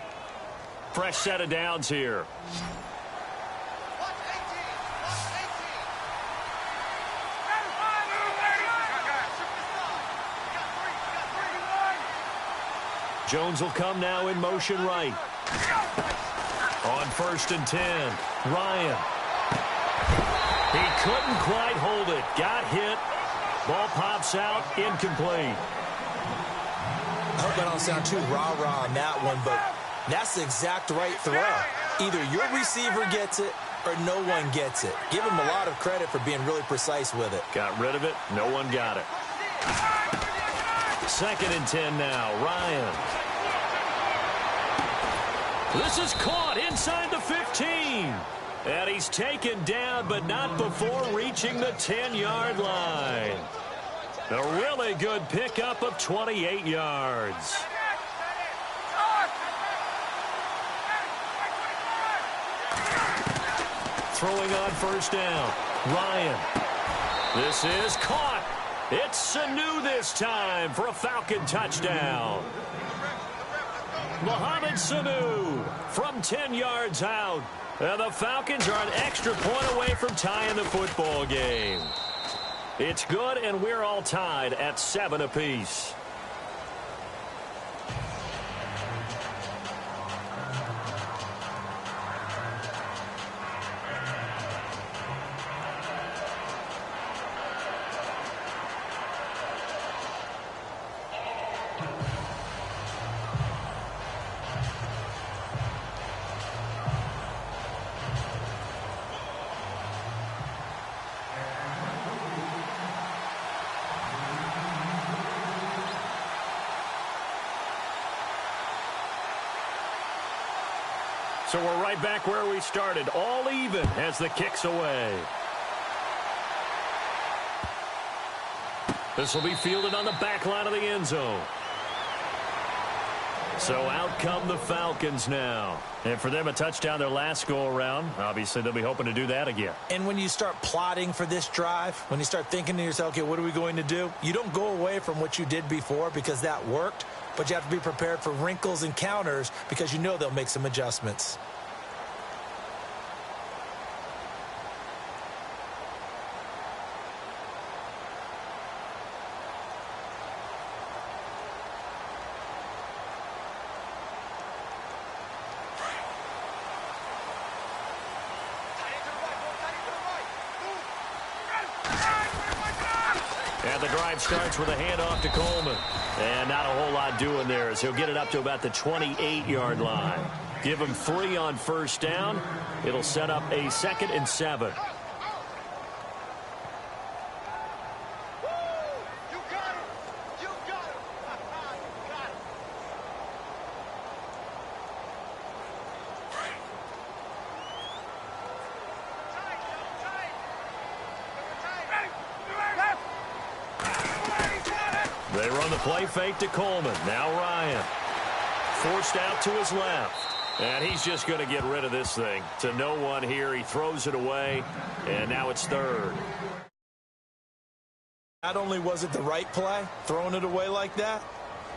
B: Fresh set of downs here. Jones will come now in motion right. On 1st and 10, Ryan. He couldn't quite hold it. Got hit. Ball pops out. Incomplete.
C: I hope I don't sound too rah-rah on that one, but that's the exact right throw. Either your receiver gets it or no one gets it. Give him a lot of credit for being really precise with it.
B: Got rid of it. No one got it. 2nd and 10 now. Ryan. This is caught inside the 15. And he's taken down, but not before reaching the 10-yard line. A really good pickup of 28 yards. Throwing on 1st down, Ryan. This is caught. It's Sanu this time for a Falcon touchdown. Mohamed Sanu from 10 yards out. And the Falcons are an extra point away from tying the football game. It's good, and we're all tied at 7 apiece. So we're right back where we started, all even as the kick's away. This will be fielded on the back line of the end zone. So out come the Falcons now. And for them, a touchdown their last go-around. Obviously, they'll be hoping to do that again.
C: And when you start plotting for this drive, when you start thinking to yourself, okay, what are we going to do? You don't go away from what you did before because that worked, but you have to be prepared for wrinkles and counters because you know they'll make some adjustments.
B: And the drive starts with a handoff to Coleman. And not a whole lot doing there as he'll get it up to about the 28-yard line. Give him 3 on first down. It'll set up a 2nd and 7. They run the play fake to Coleman. Now Ryan. Forced out to his left. And he's just going to get rid of this thing. To no one here. He throws it away. And now it's 3rd.
C: Not only was it the right play, throwing it away like that,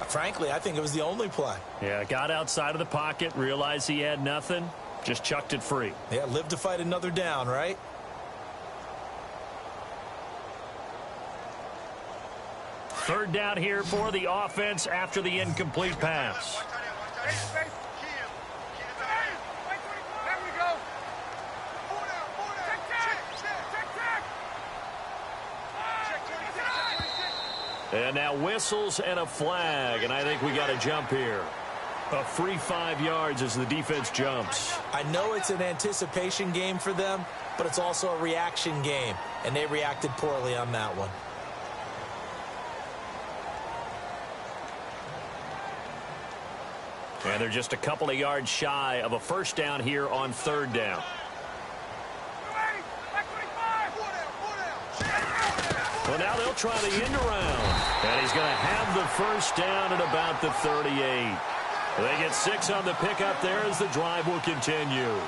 C: frankly, I think it was the only play.
B: Yeah, got outside of the pocket, realized he had nothing, just chucked it free.
C: Yeah, live to fight another down, right?
B: Third down here for the offense after the incomplete pass. And now whistles and a flag, and I think we got a jump here. A free 5 yards as the defense jumps.
C: I know it's an anticipation game for them, but it's also a reaction game, and they reacted poorly on that one.
B: And they're just a couple of yards shy of a first down here on 3rd down. Well, now they'll try the end around. And he's going to have the first down at about the 38. They get 6 on the pickup there as the drive will continue.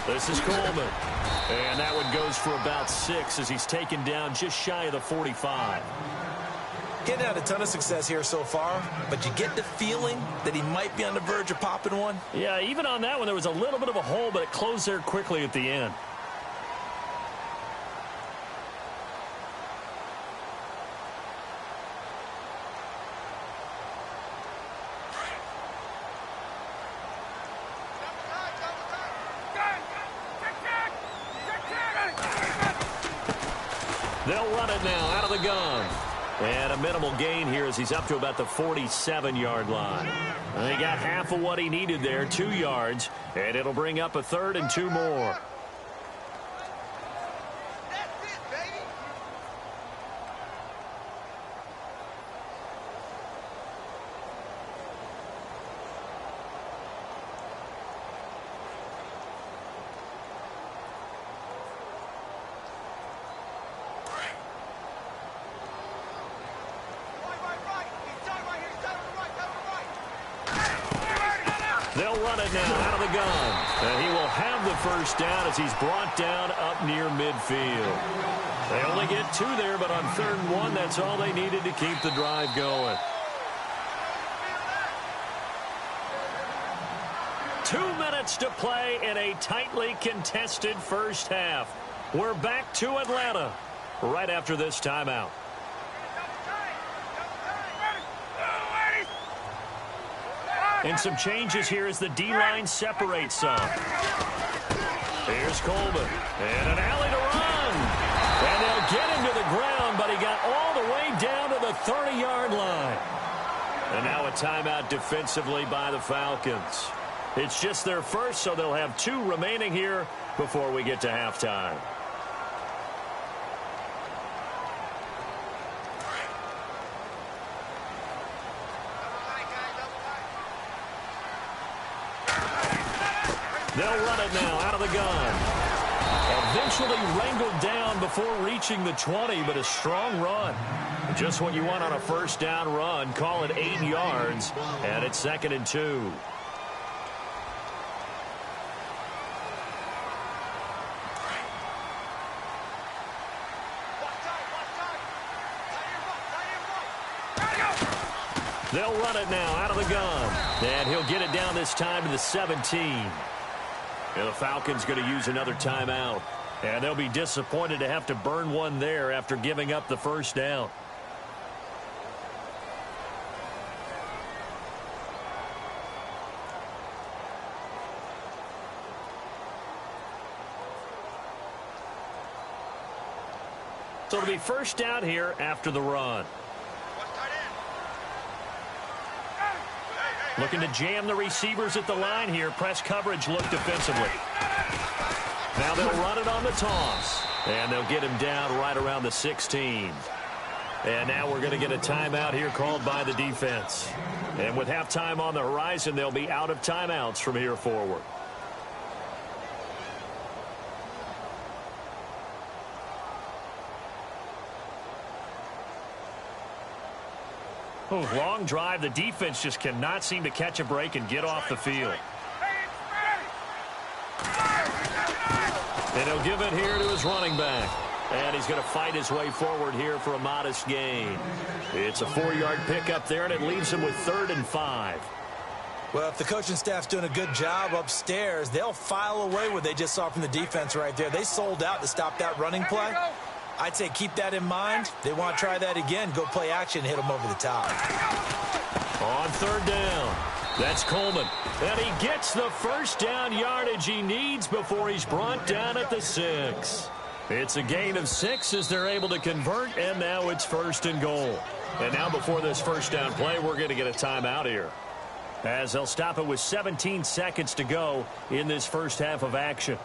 B: This is Coleman. And that one goes for about 6 as he's taken down just shy of the 45.
C: Getting had a ton of success here so far, but you get the feeling that he might be on the verge of popping one.
B: Yeah, even on that one, there was a little bit of a hole, but it closed there quickly at the end. They'll run it now out of the gun. And a minimal gain here as he's up to about the 47-yard line. And he got half of what he needed there, 2 yards. And it'll bring up a 3rd and 2 more. They'll run it now out of the gun. And he will have the first down as he's brought down up near midfield. They only get 2 there, but on 3rd and 1, that's all they needed to keep the drive going. 2 minutes to play in a tightly contested first half. We're back to Atlanta right after this timeout. And some changes here as the D-line separates some. Here's Coleman. And an alley to run. And they'll get him to the ground, but he got all the way down to the 30-yard line. And now a timeout defensively by the Falcons. It's just their first, so they'll have 2 remaining here before we get to halftime. They'll run it now out of the gun. Eventually wrangled down before reaching the 20, but a strong run. Just what you want on a first down run. Call it 8 yards, and it's 2nd and 2. They'll run it now out of the gun. And he'll get it down this time to the 17. And the Falcons going to use another timeout. And they'll be disappointed to have to burn one there after giving up the first down. So it'll be first down here after the run. Looking to jam the receivers at the line here. Press coverage look defensively. Now they'll run it on the toss. And they'll get him down right around the 16. And now we're going to get a timeout here called by the defense. And with halftime on the horizon, they'll be out of timeouts from here forward. Oh, long drive. The defense just cannot seem to catch a break and get off the field. And he'll give it here to his running back. And he's going to fight his way forward here for a modest gain. It's a 4-yard pickup there, and it leaves him with 3rd and 5.
C: Well, if the coaching staff's doing a good job upstairs, they'll file away what they just saw from the defense right there. They sold out to stop that running play. I'd say keep that in mind. They want to try that again. Go play action, hit them over the top.
B: On 3rd down, that's Coleman. And he gets the first down yardage he needs before he's brought down at the 6. It's a gain of 6 as they're able to convert, and now it's 1st and goal. And now before this first down play, we're going to get a timeout here, as they'll stop it with 17 seconds to go in this first half of action.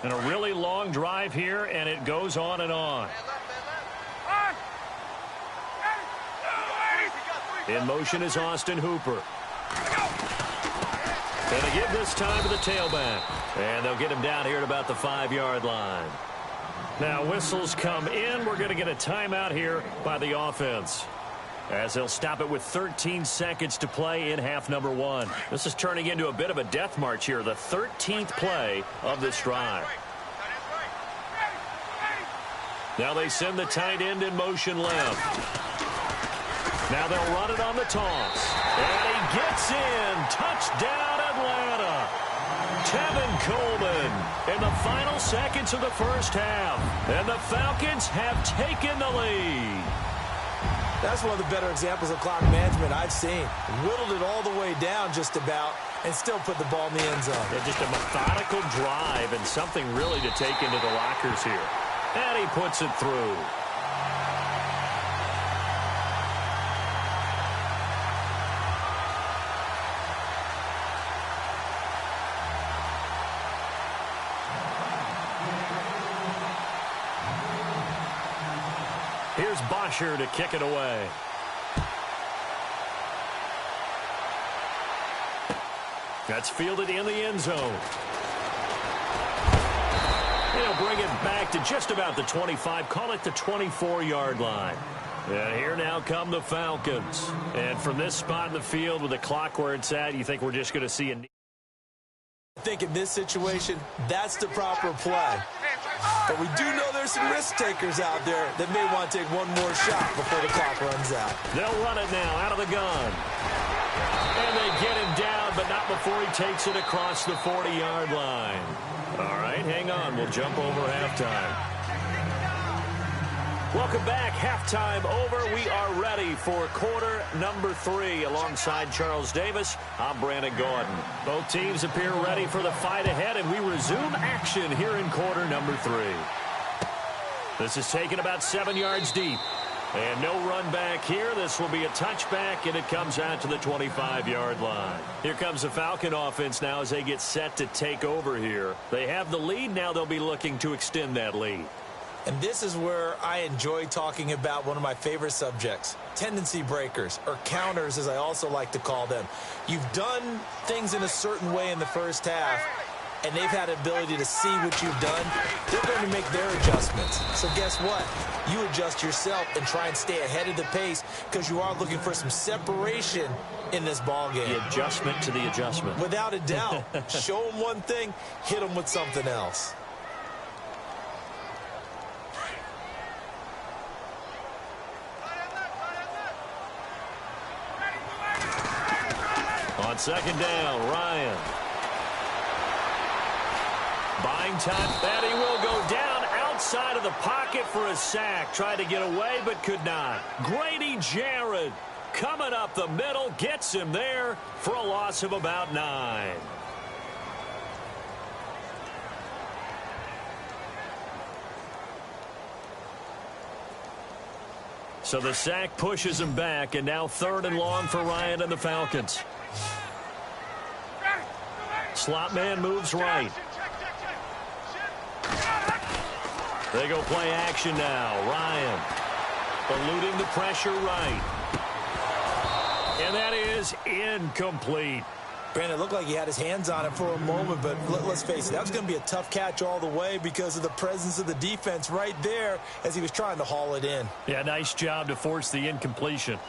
B: And a really long drive here, and it goes on and on. In motion is Austin Hooper. And they give this time to the tailback. And they'll get him down here at about the 5-yard line. Now whistles come in. We're going to get a timeout here by the offense, as they'll stop it with 13 seconds to play in half number 1. This is turning into a bit of a death march here, the 13th play of this drive. Now they send the tight end in motion left. Now they'll run it on the toss. And he gets in. Touchdown, Atlanta. Tevin Coleman in the final seconds of the first half. And the Falcons have taken the lead.
C: That's one of the better examples of clock management I've seen. Whittled it all the way down just about and still put the ball in the end zone.
B: Yeah, just a methodical drive and something really to take into the lockers here. And he puts it through. Here's Bosher to kick it away. That's fielded in the end zone. He'll bring it back to just about the 25, call it the 24-yard line. And here now come the Falcons. And from this spot in the field with the clock where it's at, you think we're just going to see a...
C: I think in this situation, that's the proper play. But we do know there's some risk takers out there that may want to take one more shot before the clock runs out.
B: They'll run it now out of the gun. And they get him down, but not before he takes it across the 40-yard line. All right, hang on. We'll jump over halftime. Welcome back. Halftime over. We are ready for quarter number 3. Alongside Charles Davis, I'm Brandon Gordon. Both teams appear ready for the fight ahead, and we resume action here in quarter number 3. This is taken about 7 yards deep. And no run back here. This will be a touchback, and it comes out to the 25-yard line. Here comes the Falcon offense now as they get set to take over here. They have the lead. Now they'll be looking to extend that lead.
C: And this is where I enjoy talking about one of my favorite subjects, tendency breakers, or counters as I also like to call them. You've done things in a certain way in the first half, and they've had the ability to see what you've done. They're going to make their adjustments. So guess what? You adjust yourself and try and stay ahead of the pace because you are looking for some separation in this ball game.
B: The adjustment to the adjustment.
C: Without a doubt. Show them one thing, hit them with something else.
B: On second down, Ryan. Buying time, and he will go down outside of the pocket for a sack. Tried to get away, but could not. Grady Jarrett coming up the middle, gets him there for a loss of about 9. So the sack pushes him back, and now 3rd and long for Ryan and the Falcons. Slot man moves right. They go play action now. Ryan eluding the pressure right. And that is incomplete.
C: Brandon, it looked like he had his hands on it for a moment, but let's face it, that was going to be a tough catch all the way because of the presence of the defense right there as he was trying to haul it in.
B: Yeah, nice job to force the incompletion.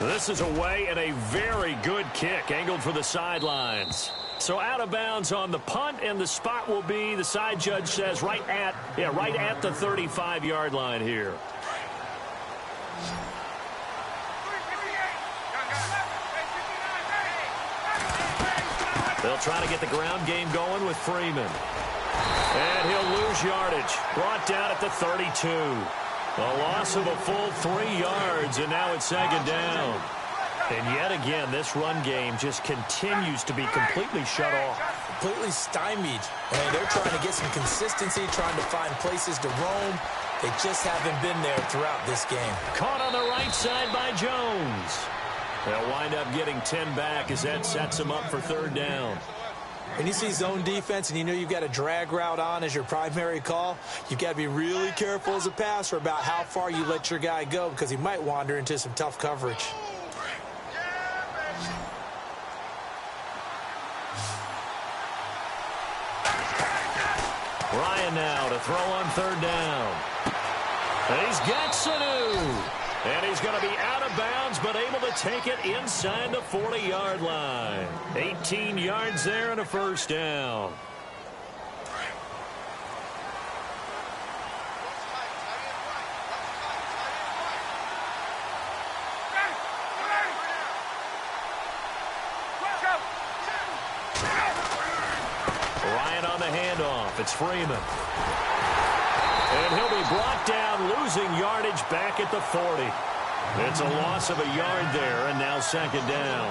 B: This is away and a very good kick angled for the sidelines. So out of bounds on the punt, and the spot will be, the side judge says, right at the 35-yard line here. They'll try to get the ground game going with Freeman. And he'll lose yardage. Brought down at the 32. A loss of a full 3 yards, and now it's second down. And yet again, this run game just continues to be completely shut off.
C: Completely stymied. And they're trying to get some consistency, trying to find places to roam. They just haven't been there throughout this game.
B: Caught on the right side by Jones. They'll wind up getting 10 back as that sets them up for 3rd down.
C: When you see zone defense and you know you've got a drag route on as your primary call, you've got to be really careful as a passer about how far you let your guy go because he might wander into some tough coverage.
B: Ryan now to throw on 3rd down. And he's got Sanu. And he's going to be out of bounds, but able to take it inside the 40-yard line. 18 yards there and a 1st down. Ryan on the handoff. It's Freeman. And he'll be brought down, losing yardage back at the 40. It's a loss of a yard there, and now 2nd down.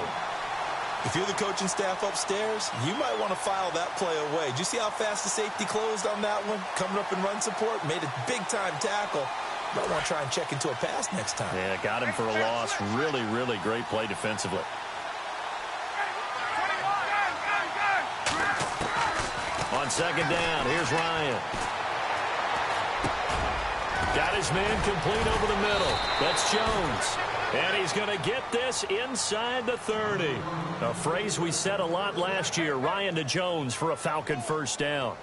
C: If you're the coaching staff upstairs, you might want to file that play away. Did you see how fast the safety closed on that one? Coming up in run support, made a big-time tackle. Might want to try and check into a pass next time.
B: Yeah, got him for a loss. Really, really great play defensively. On 2nd down, here's Ryan. Got his man complete over the middle. That's Jones. And he's going to get this inside the 30. A phrase we said a lot last year. Ryan to Jones for a Falcon 1st down.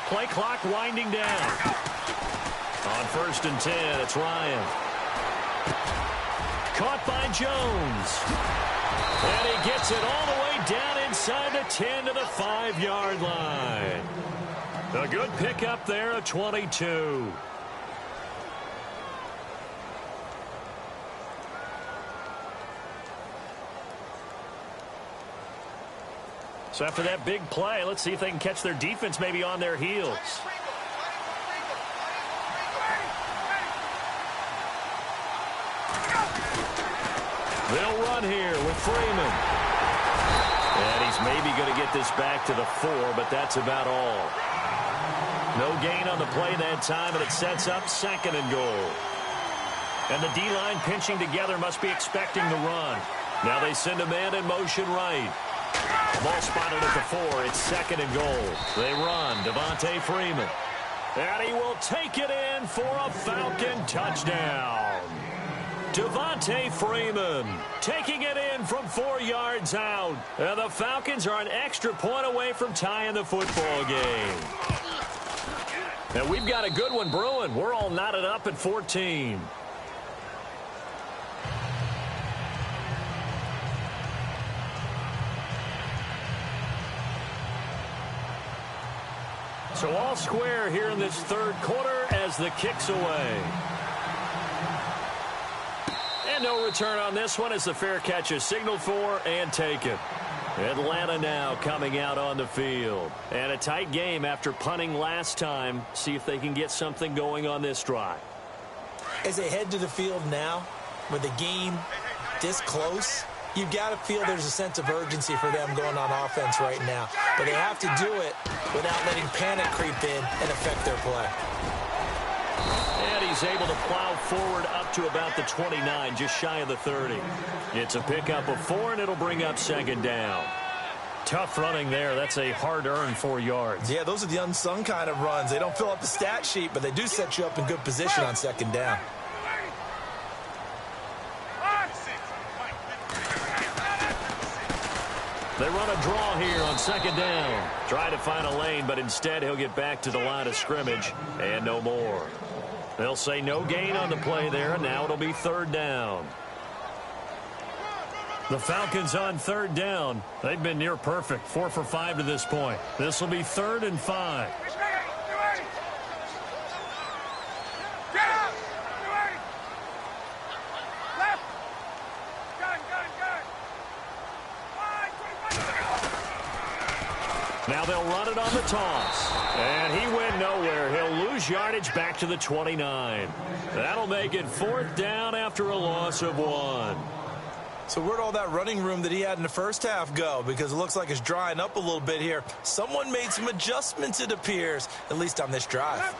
B: Play clock winding down. On 1st and 10, it's Ryan. Caught by Jones. And he gets it all the way down inside the 10 to the 5-yard line. A good pickup there, a 22. So after that big play, let's see if they can catch their defense maybe on their heels. They'll run here with Freeman. And he's maybe going to get this back to the 4, but that's about all. No gain on the play that time, and it sets up 2nd and goal. And the D-line pinching together must be expecting the run. Now they send a man in motion right. Ball spotted at the 4. It's 2nd and goal. They run. Devontae Freeman. And he will take it in for a Falcon touchdown. Devontae Freeman taking it in from 4 yards out. And the Falcons are an extra point away from tying the football game. And we've got a good one brewing. We're all knotted up at 14. So all square here in this 3rd quarter as the kick's away. And no return on this one as the fair catch is signaled for and taken. Atlanta now coming out on the field. And a tight game after punting last time. See if they can get something going on this drive.
C: As they head to the field now, with the game this close, you've got to feel there's a sense of urgency for them going on offense right now. But they have to do it without letting panic creep in and affect their play.
B: And he's able to plow forward up to about the 29, just shy of the 30. It's a pickup of 4, and it'll bring up 2nd down. Tough running there. That's a hard-earned 4 yards.
C: Yeah, those are the unsung kind of runs. They don't fill up the stat sheet, but they do set you up in good position on 2nd down.
B: They run a draw here on 2nd down. Try to find a lane, but instead he'll get back to the line of scrimmage and no more. They'll say no gain on the play there, and now it'll be 3rd down. The Falcons on 3rd down. They've been near perfect, 4 for 5 to this point. This will be 3rd and 5. Now they'll run it on the toss. And he went nowhere. He'll lose yardage back to the 29. That'll make it 4th down after a loss of 1.
C: So where'd all that running room that he had in the first half go? Because it looks like it's drying up a little bit here. Someone made some adjustments, it appears, at least on this drive.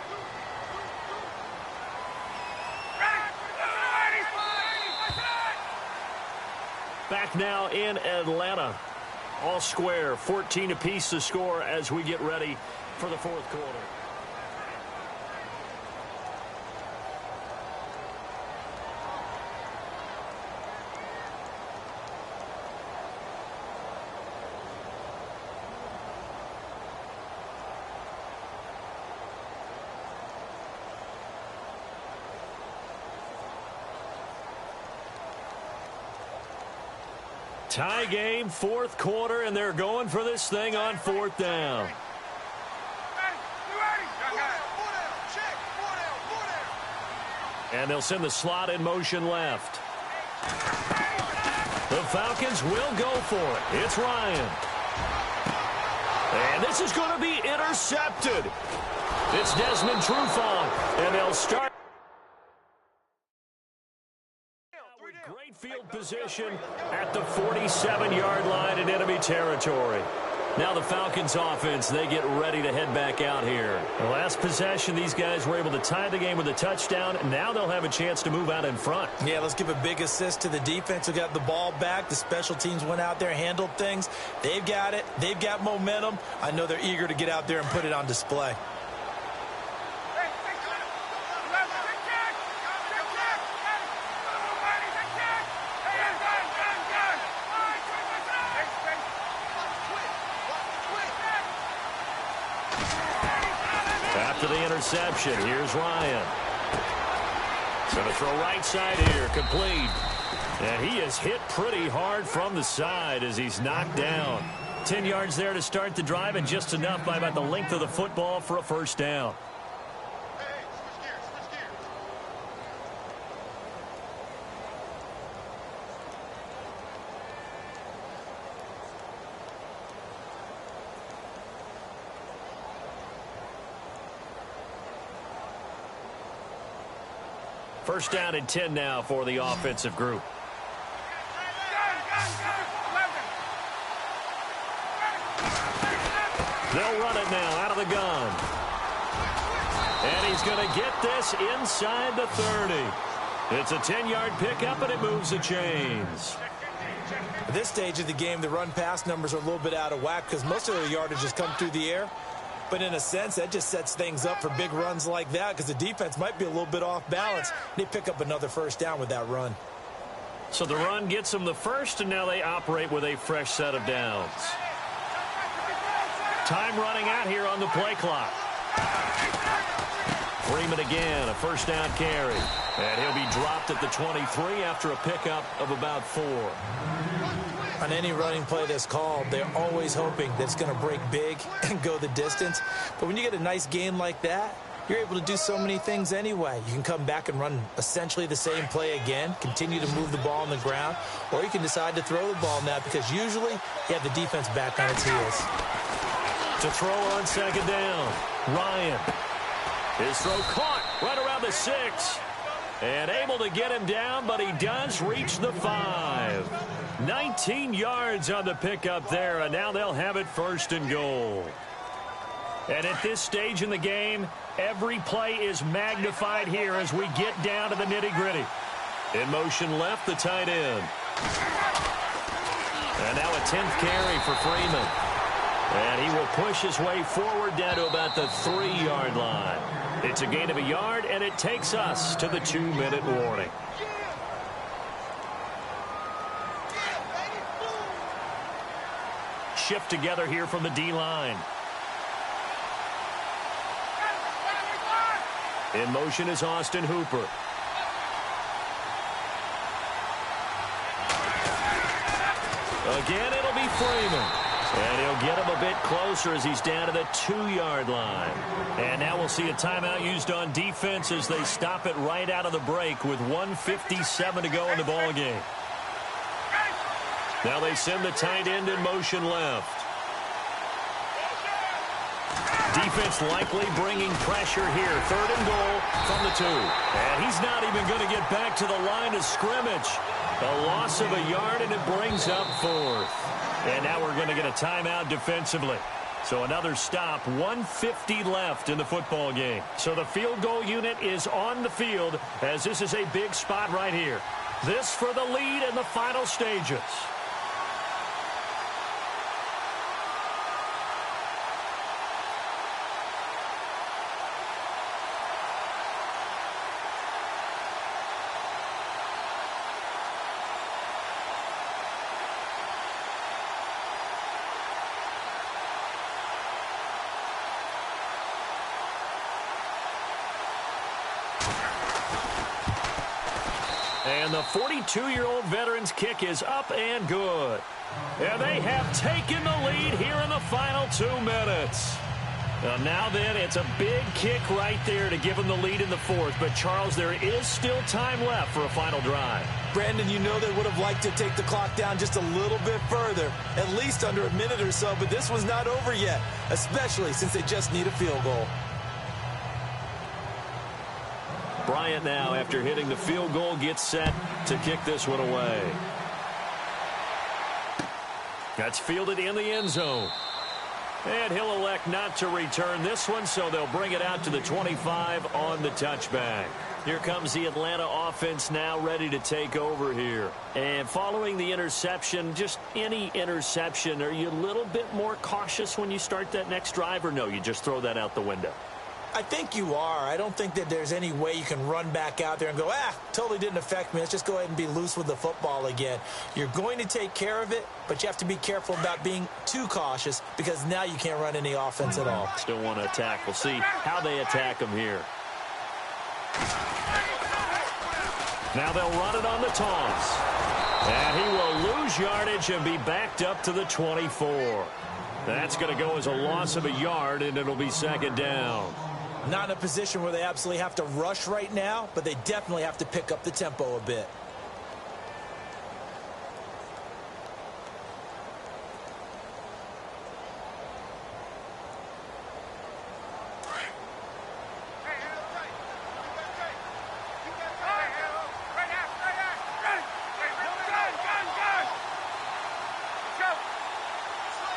B: Back now in Atlanta. All square, 14 apiece to score as we get ready for the 4th quarter. Tie game, 4th quarter, and they're going for this thing on 4th down. And they'll send the slot in motion left. The Falcons will go for it. It's Ryan. And this is going to be intercepted. It's Desmond Trufant, and they'll start. Great field position at the 47-yard line in enemy territory. Now the Falcons offense, they get ready to head back out here. The last possession, these guys were able to tie the game with a touchdown. Now they'll have a chance to move out in front.
C: Yeah, let's give a big assist to the defense who got the ball back. The special teams went out there, handled things. They've got it. They've got momentum. I know they're eager to get out there and put it on display.
B: After the interception, here's Ryan. Going to throw right side here, complete. And he is hit pretty hard from the side as he's knocked down. 10 yards there to start the drive, and just enough by about the length of the football for a first down. First down and 10 now for the offensive group. They'll run it now out of the gun. And he's going to get this inside the 30. It's a 10-yard pickup, and it moves the chains.
C: At this stage of the game, the run-pass numbers are a little bit out of whack because most of the yardage has come through the air. But in a sense, that just sets things up for big runs like that because the defense might be a little bit off balance. They pick up another first down with that run.
B: So the run gets them the first, and now they operate with a fresh set of downs. Time running out here on the play clock. Freeman again, a first down carry. And he'll be dropped at the 23 after a pickup of about 4.
C: On any running play that's called, they're always hoping that it's going to break big and go the distance. But when you get a nice gain like that, you're able to do so many things anyway. You can come back and run essentially the same play again, continue to move the ball on the ground, or you can decide to throw the ball now because usually you have the defense back on its heels.
B: To throw on second down, Ryan. His throw caught right around the 6. And able to get him down, but he does reach the 5. 19 yards on the pickup there, and now they'll have it first and goal. And at this stage in the game, every play is magnified here as we get down to the nitty-gritty. In motion left, the tight end. And now a 10th carry for Freeman. And he will push his way forward down to about the 3-yard line. It's a gain of a yard, and it takes us to the 2-minute warning. Shift together here from the D-line. In motion is Austin Hooper. Again, it'll be Freeman. And he'll get him a bit closer as he's down to the 2-yard line. And now we'll see a timeout used on defense as they stop it right out of the break with 1:57 to go in the ball game. Now they send the tight end in motion left. Defense likely bringing pressure here. 3rd and goal from the 2. And he's not even going to get back to the line of scrimmage. A loss of a yard, and it brings up 4th. And now we're going to get a timeout defensively. So another stop, 1:50 left in the football game. So the field goal unit is on the field as this is a big spot right here. This for the lead in the final stages. And the 42-year-old veteran's kick is up and good. And they have taken the lead here in the final 2 minutes. Now then, it's a big kick right there to give them the lead in the 4th. But, Charles, there is still time left for a final drive.
C: Brandon, you know they would have liked to take the clock down just a little bit further, at least under a minute or so. But this one's not over yet, especially since they just need a field goal.
B: Bryant now, after hitting the field goal, gets set to kick this one away. That's fielded in the end zone. And he'll elect not to return this one, so they'll bring it out to the 25 on the touchback. Here comes the Atlanta offense now ready to take over here. And following the interception, just any interception, are you a little bit more cautious when you start that next drive, or no, you just throw that out the window?
C: I think you are. I don't think that there's any way you can run back out there and go, totally didn't affect me. Let's just go ahead and be loose with the football again. You're going to take care of it, but you have to be careful about being too cautious because now you can't run any offense at all.
B: Still want to attack. We'll see how they attack them here. Now they'll run it on the toss. And he will lose yardage and be backed up to the 24. That's going to go as a loss of a yard, and it'll be second down.
C: Not in a position where they absolutely have to rush right now, but they definitely have to pick up the tempo a bit.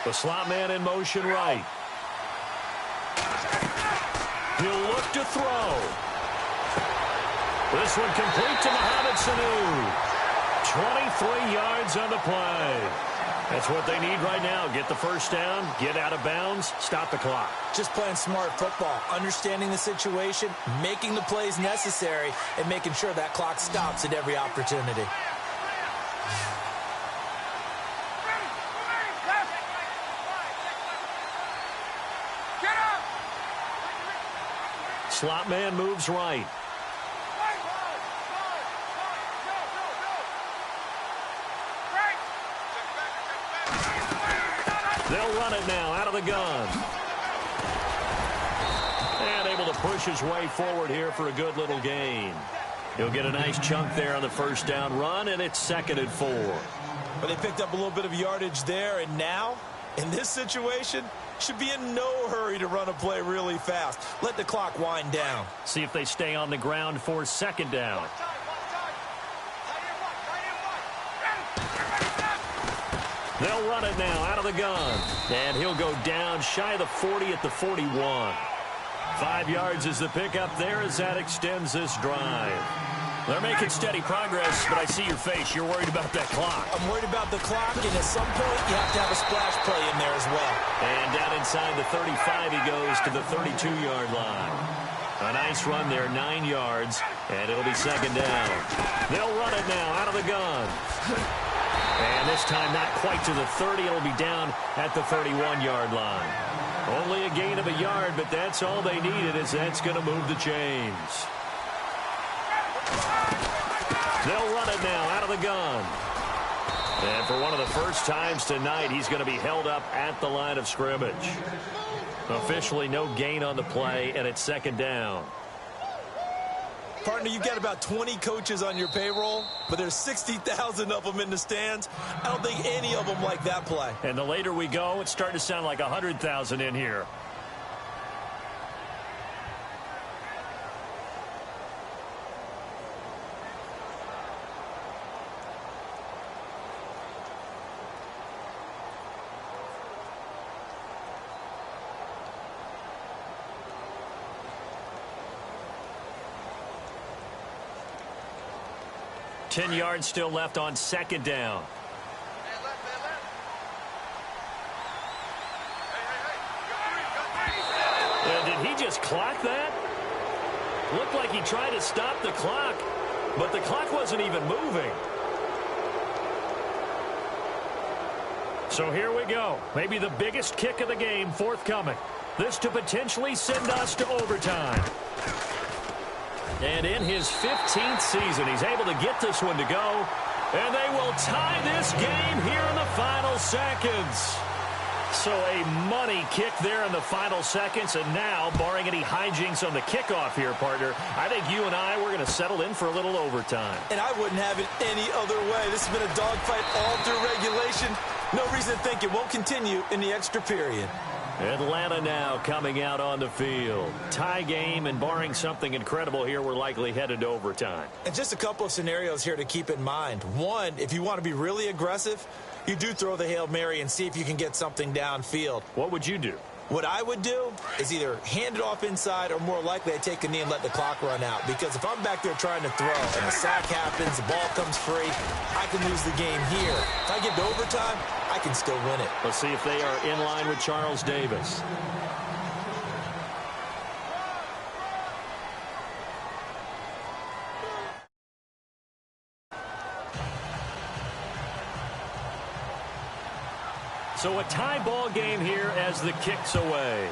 B: The slot man in motion right. He'll look to throw. This one complete to Mohamed Sanu. 23 yards on the play. That's what they need right now. Get the first down, get out of bounds, stop the clock.
C: Just playing smart football, understanding the situation, making the plays necessary, and making sure that clock stops at every opportunity.
B: Slot man moves right. They'll run it now out of the gun. And able to push his way forward here for a good little gain. He'll get a nice chunk there on the first down run, and it's 2nd and 4.
C: But they picked up a little bit of yardage there, and now, in this situation, should be in no hurry to run a play really fast. Let the clock wind down.
B: See if they stay on the ground for second down. They'll run it now out of the gun. And he'll go down shy of the 40 at the 41. 5 yards is the pickup there as that extends this drive. They're making steady progress, but I see your face. You're worried about that clock.
C: I'm worried about the clock, and at some point, you have to have a splash play in there as well.
B: And down inside the 35, he goes to the 32-yard line. A nice run there, 9 yards, and it'll be second down. They'll run it now out of the gun. And this time not quite to the 30. It'll be down at the 31-yard line. Only a gain of a yard, but that's all they needed, as that's going to move the chains. They'll run it now out of the gun. And for one of the first times tonight, he's going to be held up at the line of scrimmage. Officially no gain on the play, and it's second down.
C: Partner, you've got about 20 coaches on your payroll, but there's 60,000 of them in the stands. I don't think any of them like that play.
B: And the later we go, it's starting to sound like 100,000 in here. Ten yards still left on second down. Did he just clock that? Looked like he tried to stop the clock, but the clock wasn't even moving. So here we go. Maybe the biggest kick of the game forthcoming. This to potentially send us to overtime. And in his 15th season, he's able to get this one to go. And they will tie this game here in the final seconds. So a money kick there in the final seconds. And now, barring any hijinks on the kickoff here, partner, I think you and I, we're going to settle in for a little overtime.
C: And I wouldn't have it any other way. This has been a dogfight all through regulation. No reason to think it won't continue in the extra period.
B: Atlanta now coming out on the field. Tie game, and barring something incredible here, we're likely headed to overtime.
C: And just a couple of scenarios here to keep in mind. One, if you want to be really aggressive, you do throw the Hail Mary and see if you can get something downfield.
B: What would you do?
C: What I would do is either hand it off inside, or more likely I take a knee and let the clock run out. Because if I'm back there trying to throw and the sack happens, the ball comes free, I can lose the game here. If I get to overtime, I can still win it.
B: Let's see if they are in line with Charles Davis. So a tie ball game here as the kick's away.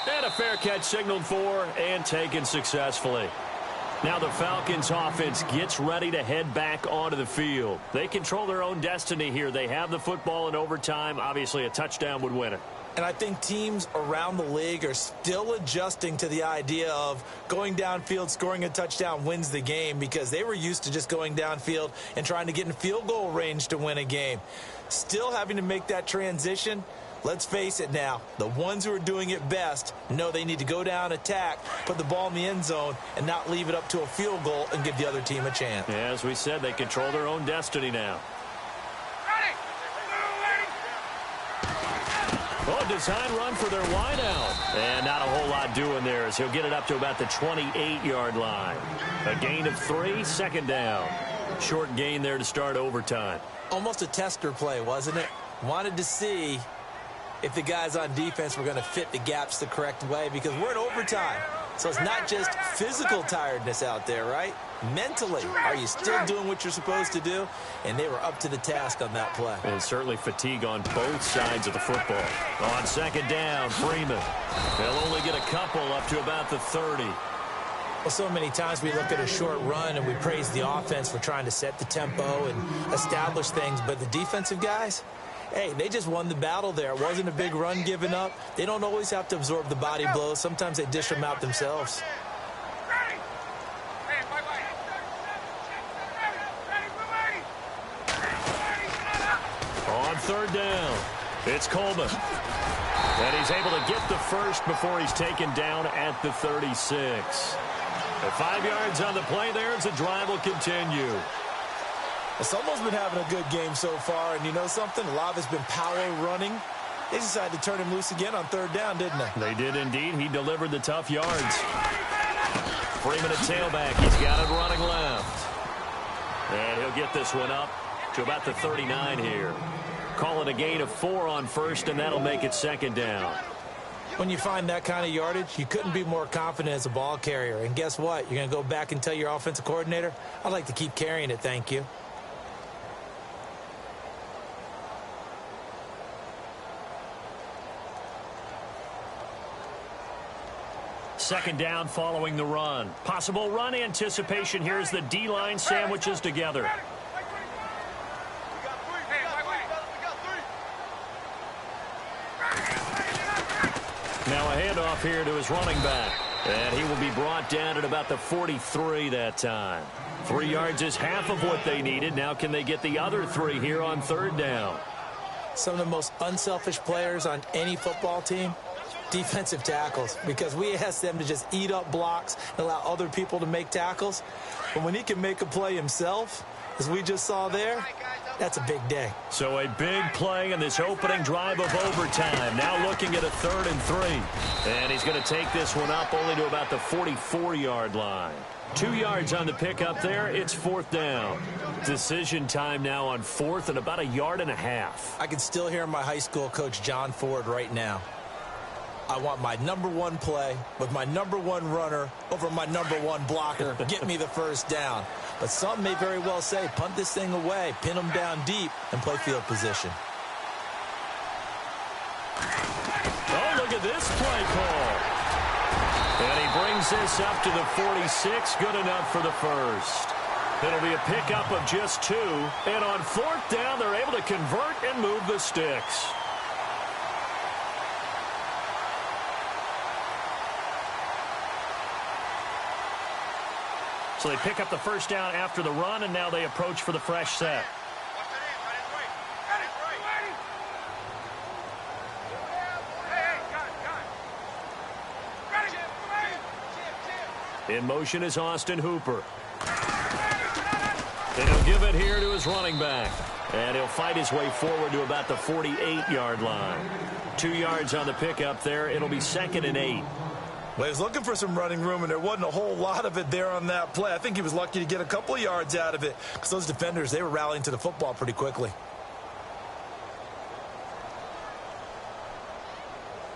B: And a fair catch signaled for and taken successfully. Now the Falcons offense gets ready to head back onto the field. They control their own destiny here. They have the football in overtime. Obviously, a touchdown would win it.
C: And I think teams around the league are still adjusting to the idea of going downfield, scoring a touchdown wins the game, because they were used to just going downfield and trying to get in field goal range to win a game. Still having to make that transition. Let's face it now, the ones who are doing it best know they need to go down, attack, put the ball in the end zone, and not leave it up to a field goal and give the other team a chance.
B: Yeah, as we said, they control their own destiny now. Oh, design run for their wideout. And not a whole lot doing there as he'll get it up to about the 28-yard line. A gain of 3, second down. Short gain there to start overtime.
C: Almost a tester play, wasn't it? Wanted to see if the guys on defense were going to fit the gaps the correct way, because we're in overtime. So it's not just physical tiredness out there, right? Mentally, are you still doing what you're supposed to do? And they were up to the task on that play.
B: And certainly fatigue on both sides of the football. On second down, Freeman. They'll only get a couple up to about the 30.
C: Well, so many times we look at a short run and we praise the offense for trying to set the tempo and establish things, but the defensive guys, hey, they just won the battle there. It wasn't a big run given up. They don't always have to absorb the body blows. Sometimes they dish them out themselves.
B: On third down, it's Coleman. And he's able to get the first before he's taken down at the 36. At 5 yards on the play there as the drive will continue.
C: Someone's been having a good game so far, and you know something? A lot of it's been power running. They decided to turn him loose again on third down, didn't they?
B: They did indeed. He delivered the tough yards. Freeman at tailback. He's got it running left. And he'll get this one up to about the 39 here. Call it a gain of 4 on first, and that'll make it second down.
C: When you find that kind of yardage, you couldn't be more confident as a ball carrier. And guess what? You're going to go back and tell your offensive coordinator, I'd like to keep carrying it, thank you.
B: Second down following the run. Possible run anticipation here as the D-line sandwiches together. Now a handoff here to his running back. And he will be brought down at about the 43 that time. 3 yards is half of what they needed. Now can they get the other 3 here on third down?
C: Some of the most unselfish players on any football team, defensive tackles, because we ask them to just eat up blocks and allow other people to make tackles. But when he can make a play himself, as we just saw there, that's a big day. So a big play in this opening drive of overtime. Now looking at a 3rd and 3.
B: And he's going to take this one up only to about the 44-yard line. 2 yards on the pickup there. It's 4th down. Decision time now on 4th and about 1.5 yards.
C: I can still hear my high school coach, John Ford, right now. I want my #1 play with my #1 runner over my #1 blocker. Get me the first down. But some may very well say, punt this thing away, pin them down deep, and play field position.
B: Oh, look at this play call. And he brings this up to the 46. Good enough for the first. It'll be a pickup of just 2. And on 4th down, they're able to convert and move the sticks. So they pick up the first down after the run, and now they approach for the fresh set. In motion is Austin Hooper. And he'll give it here to his running back. And he'll fight his way forward to about the 48-yard line. 2 yards on the pickup there. It'll be 2nd and 8.
C: Well, he was looking for some running room, and there wasn't a whole lot of it there on that play. I think he was lucky to get a couple of yards out of it because those defenders, they were rallying to the football pretty quickly.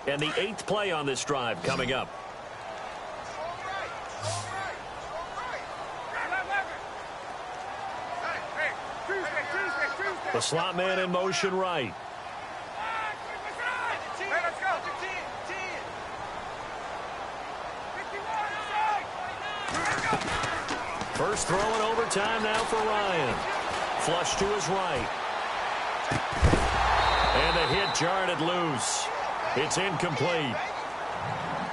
B: And the 8th play on this drive coming up. The slot man in motion right. First throw in overtime now for Ryan. Flush to his right. And the hit jarred it loose. It's incomplete.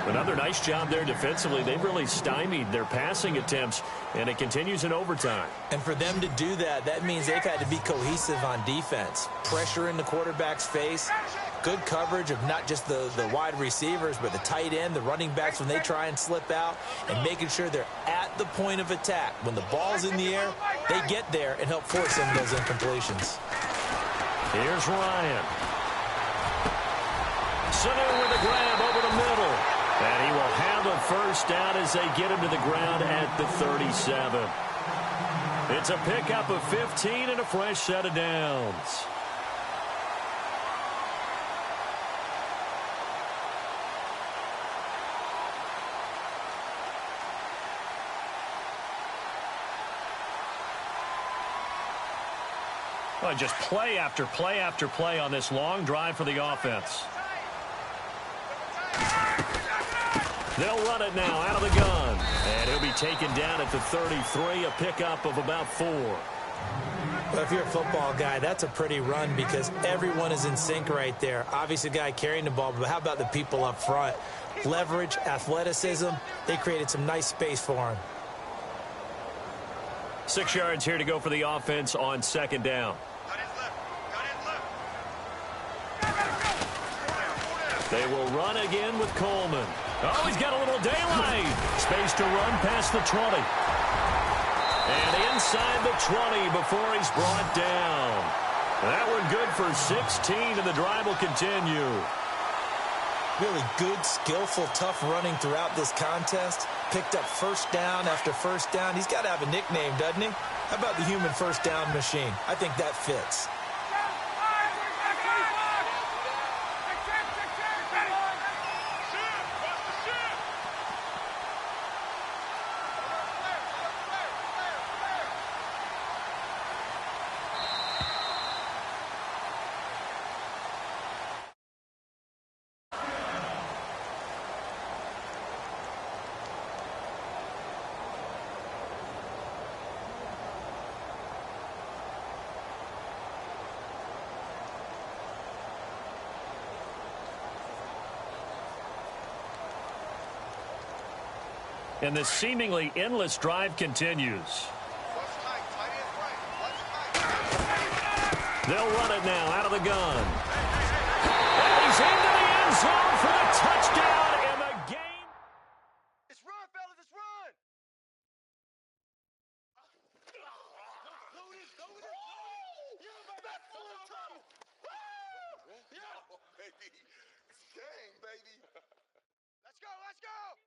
B: Another nice job there defensively. They've really stymied their passing attempts, and it continues in overtime.
C: And for them to do that, that means they've had to be cohesive on defense. Pressure in the quarterback's face. Good coverage of not just the wide receivers, but the tight end, the running backs when they try and slip out, and making sure they're at the point of attack. When the ball's in the air, they get there and help force some of those incompletions.
B: Here's Ryan. Sanu with a grab over the middle. And he will have a first down as they get him to the ground at the 37. It's a pickup of 15 and a fresh set of downs. Well, just play after play after play on this long drive for the offense. They'll run it now out of the gun. And he'll be taken down at the 33, a pickup of about 4.
C: Well, if you're a football guy, that's a pretty run because everyone is in sync right there. Obviously, the guy carrying the ball, but how about the people up front? Leverage, athleticism, they created some nice space for him.
B: 6 yards here to go for the offense on second down. They will run again with Coleman. Oh, he's got a little daylight. Space to run past the 20. And inside the 20 before he's brought down. That one good for 16, and the drive will continue.
C: Really good, skillful, tough running throughout this contest. Picked up first down after first down. He's got to have a nickname, doesn't he? How about the human first down machine? I think that fits.
B: And this seemingly endless drive continues. They'll run it now out of the gun. And he's into the end zone for the touchdown, and the game.
D: It's run, fellas, it's run. Yeah, baby. It's game, baby. Let's go, let's go.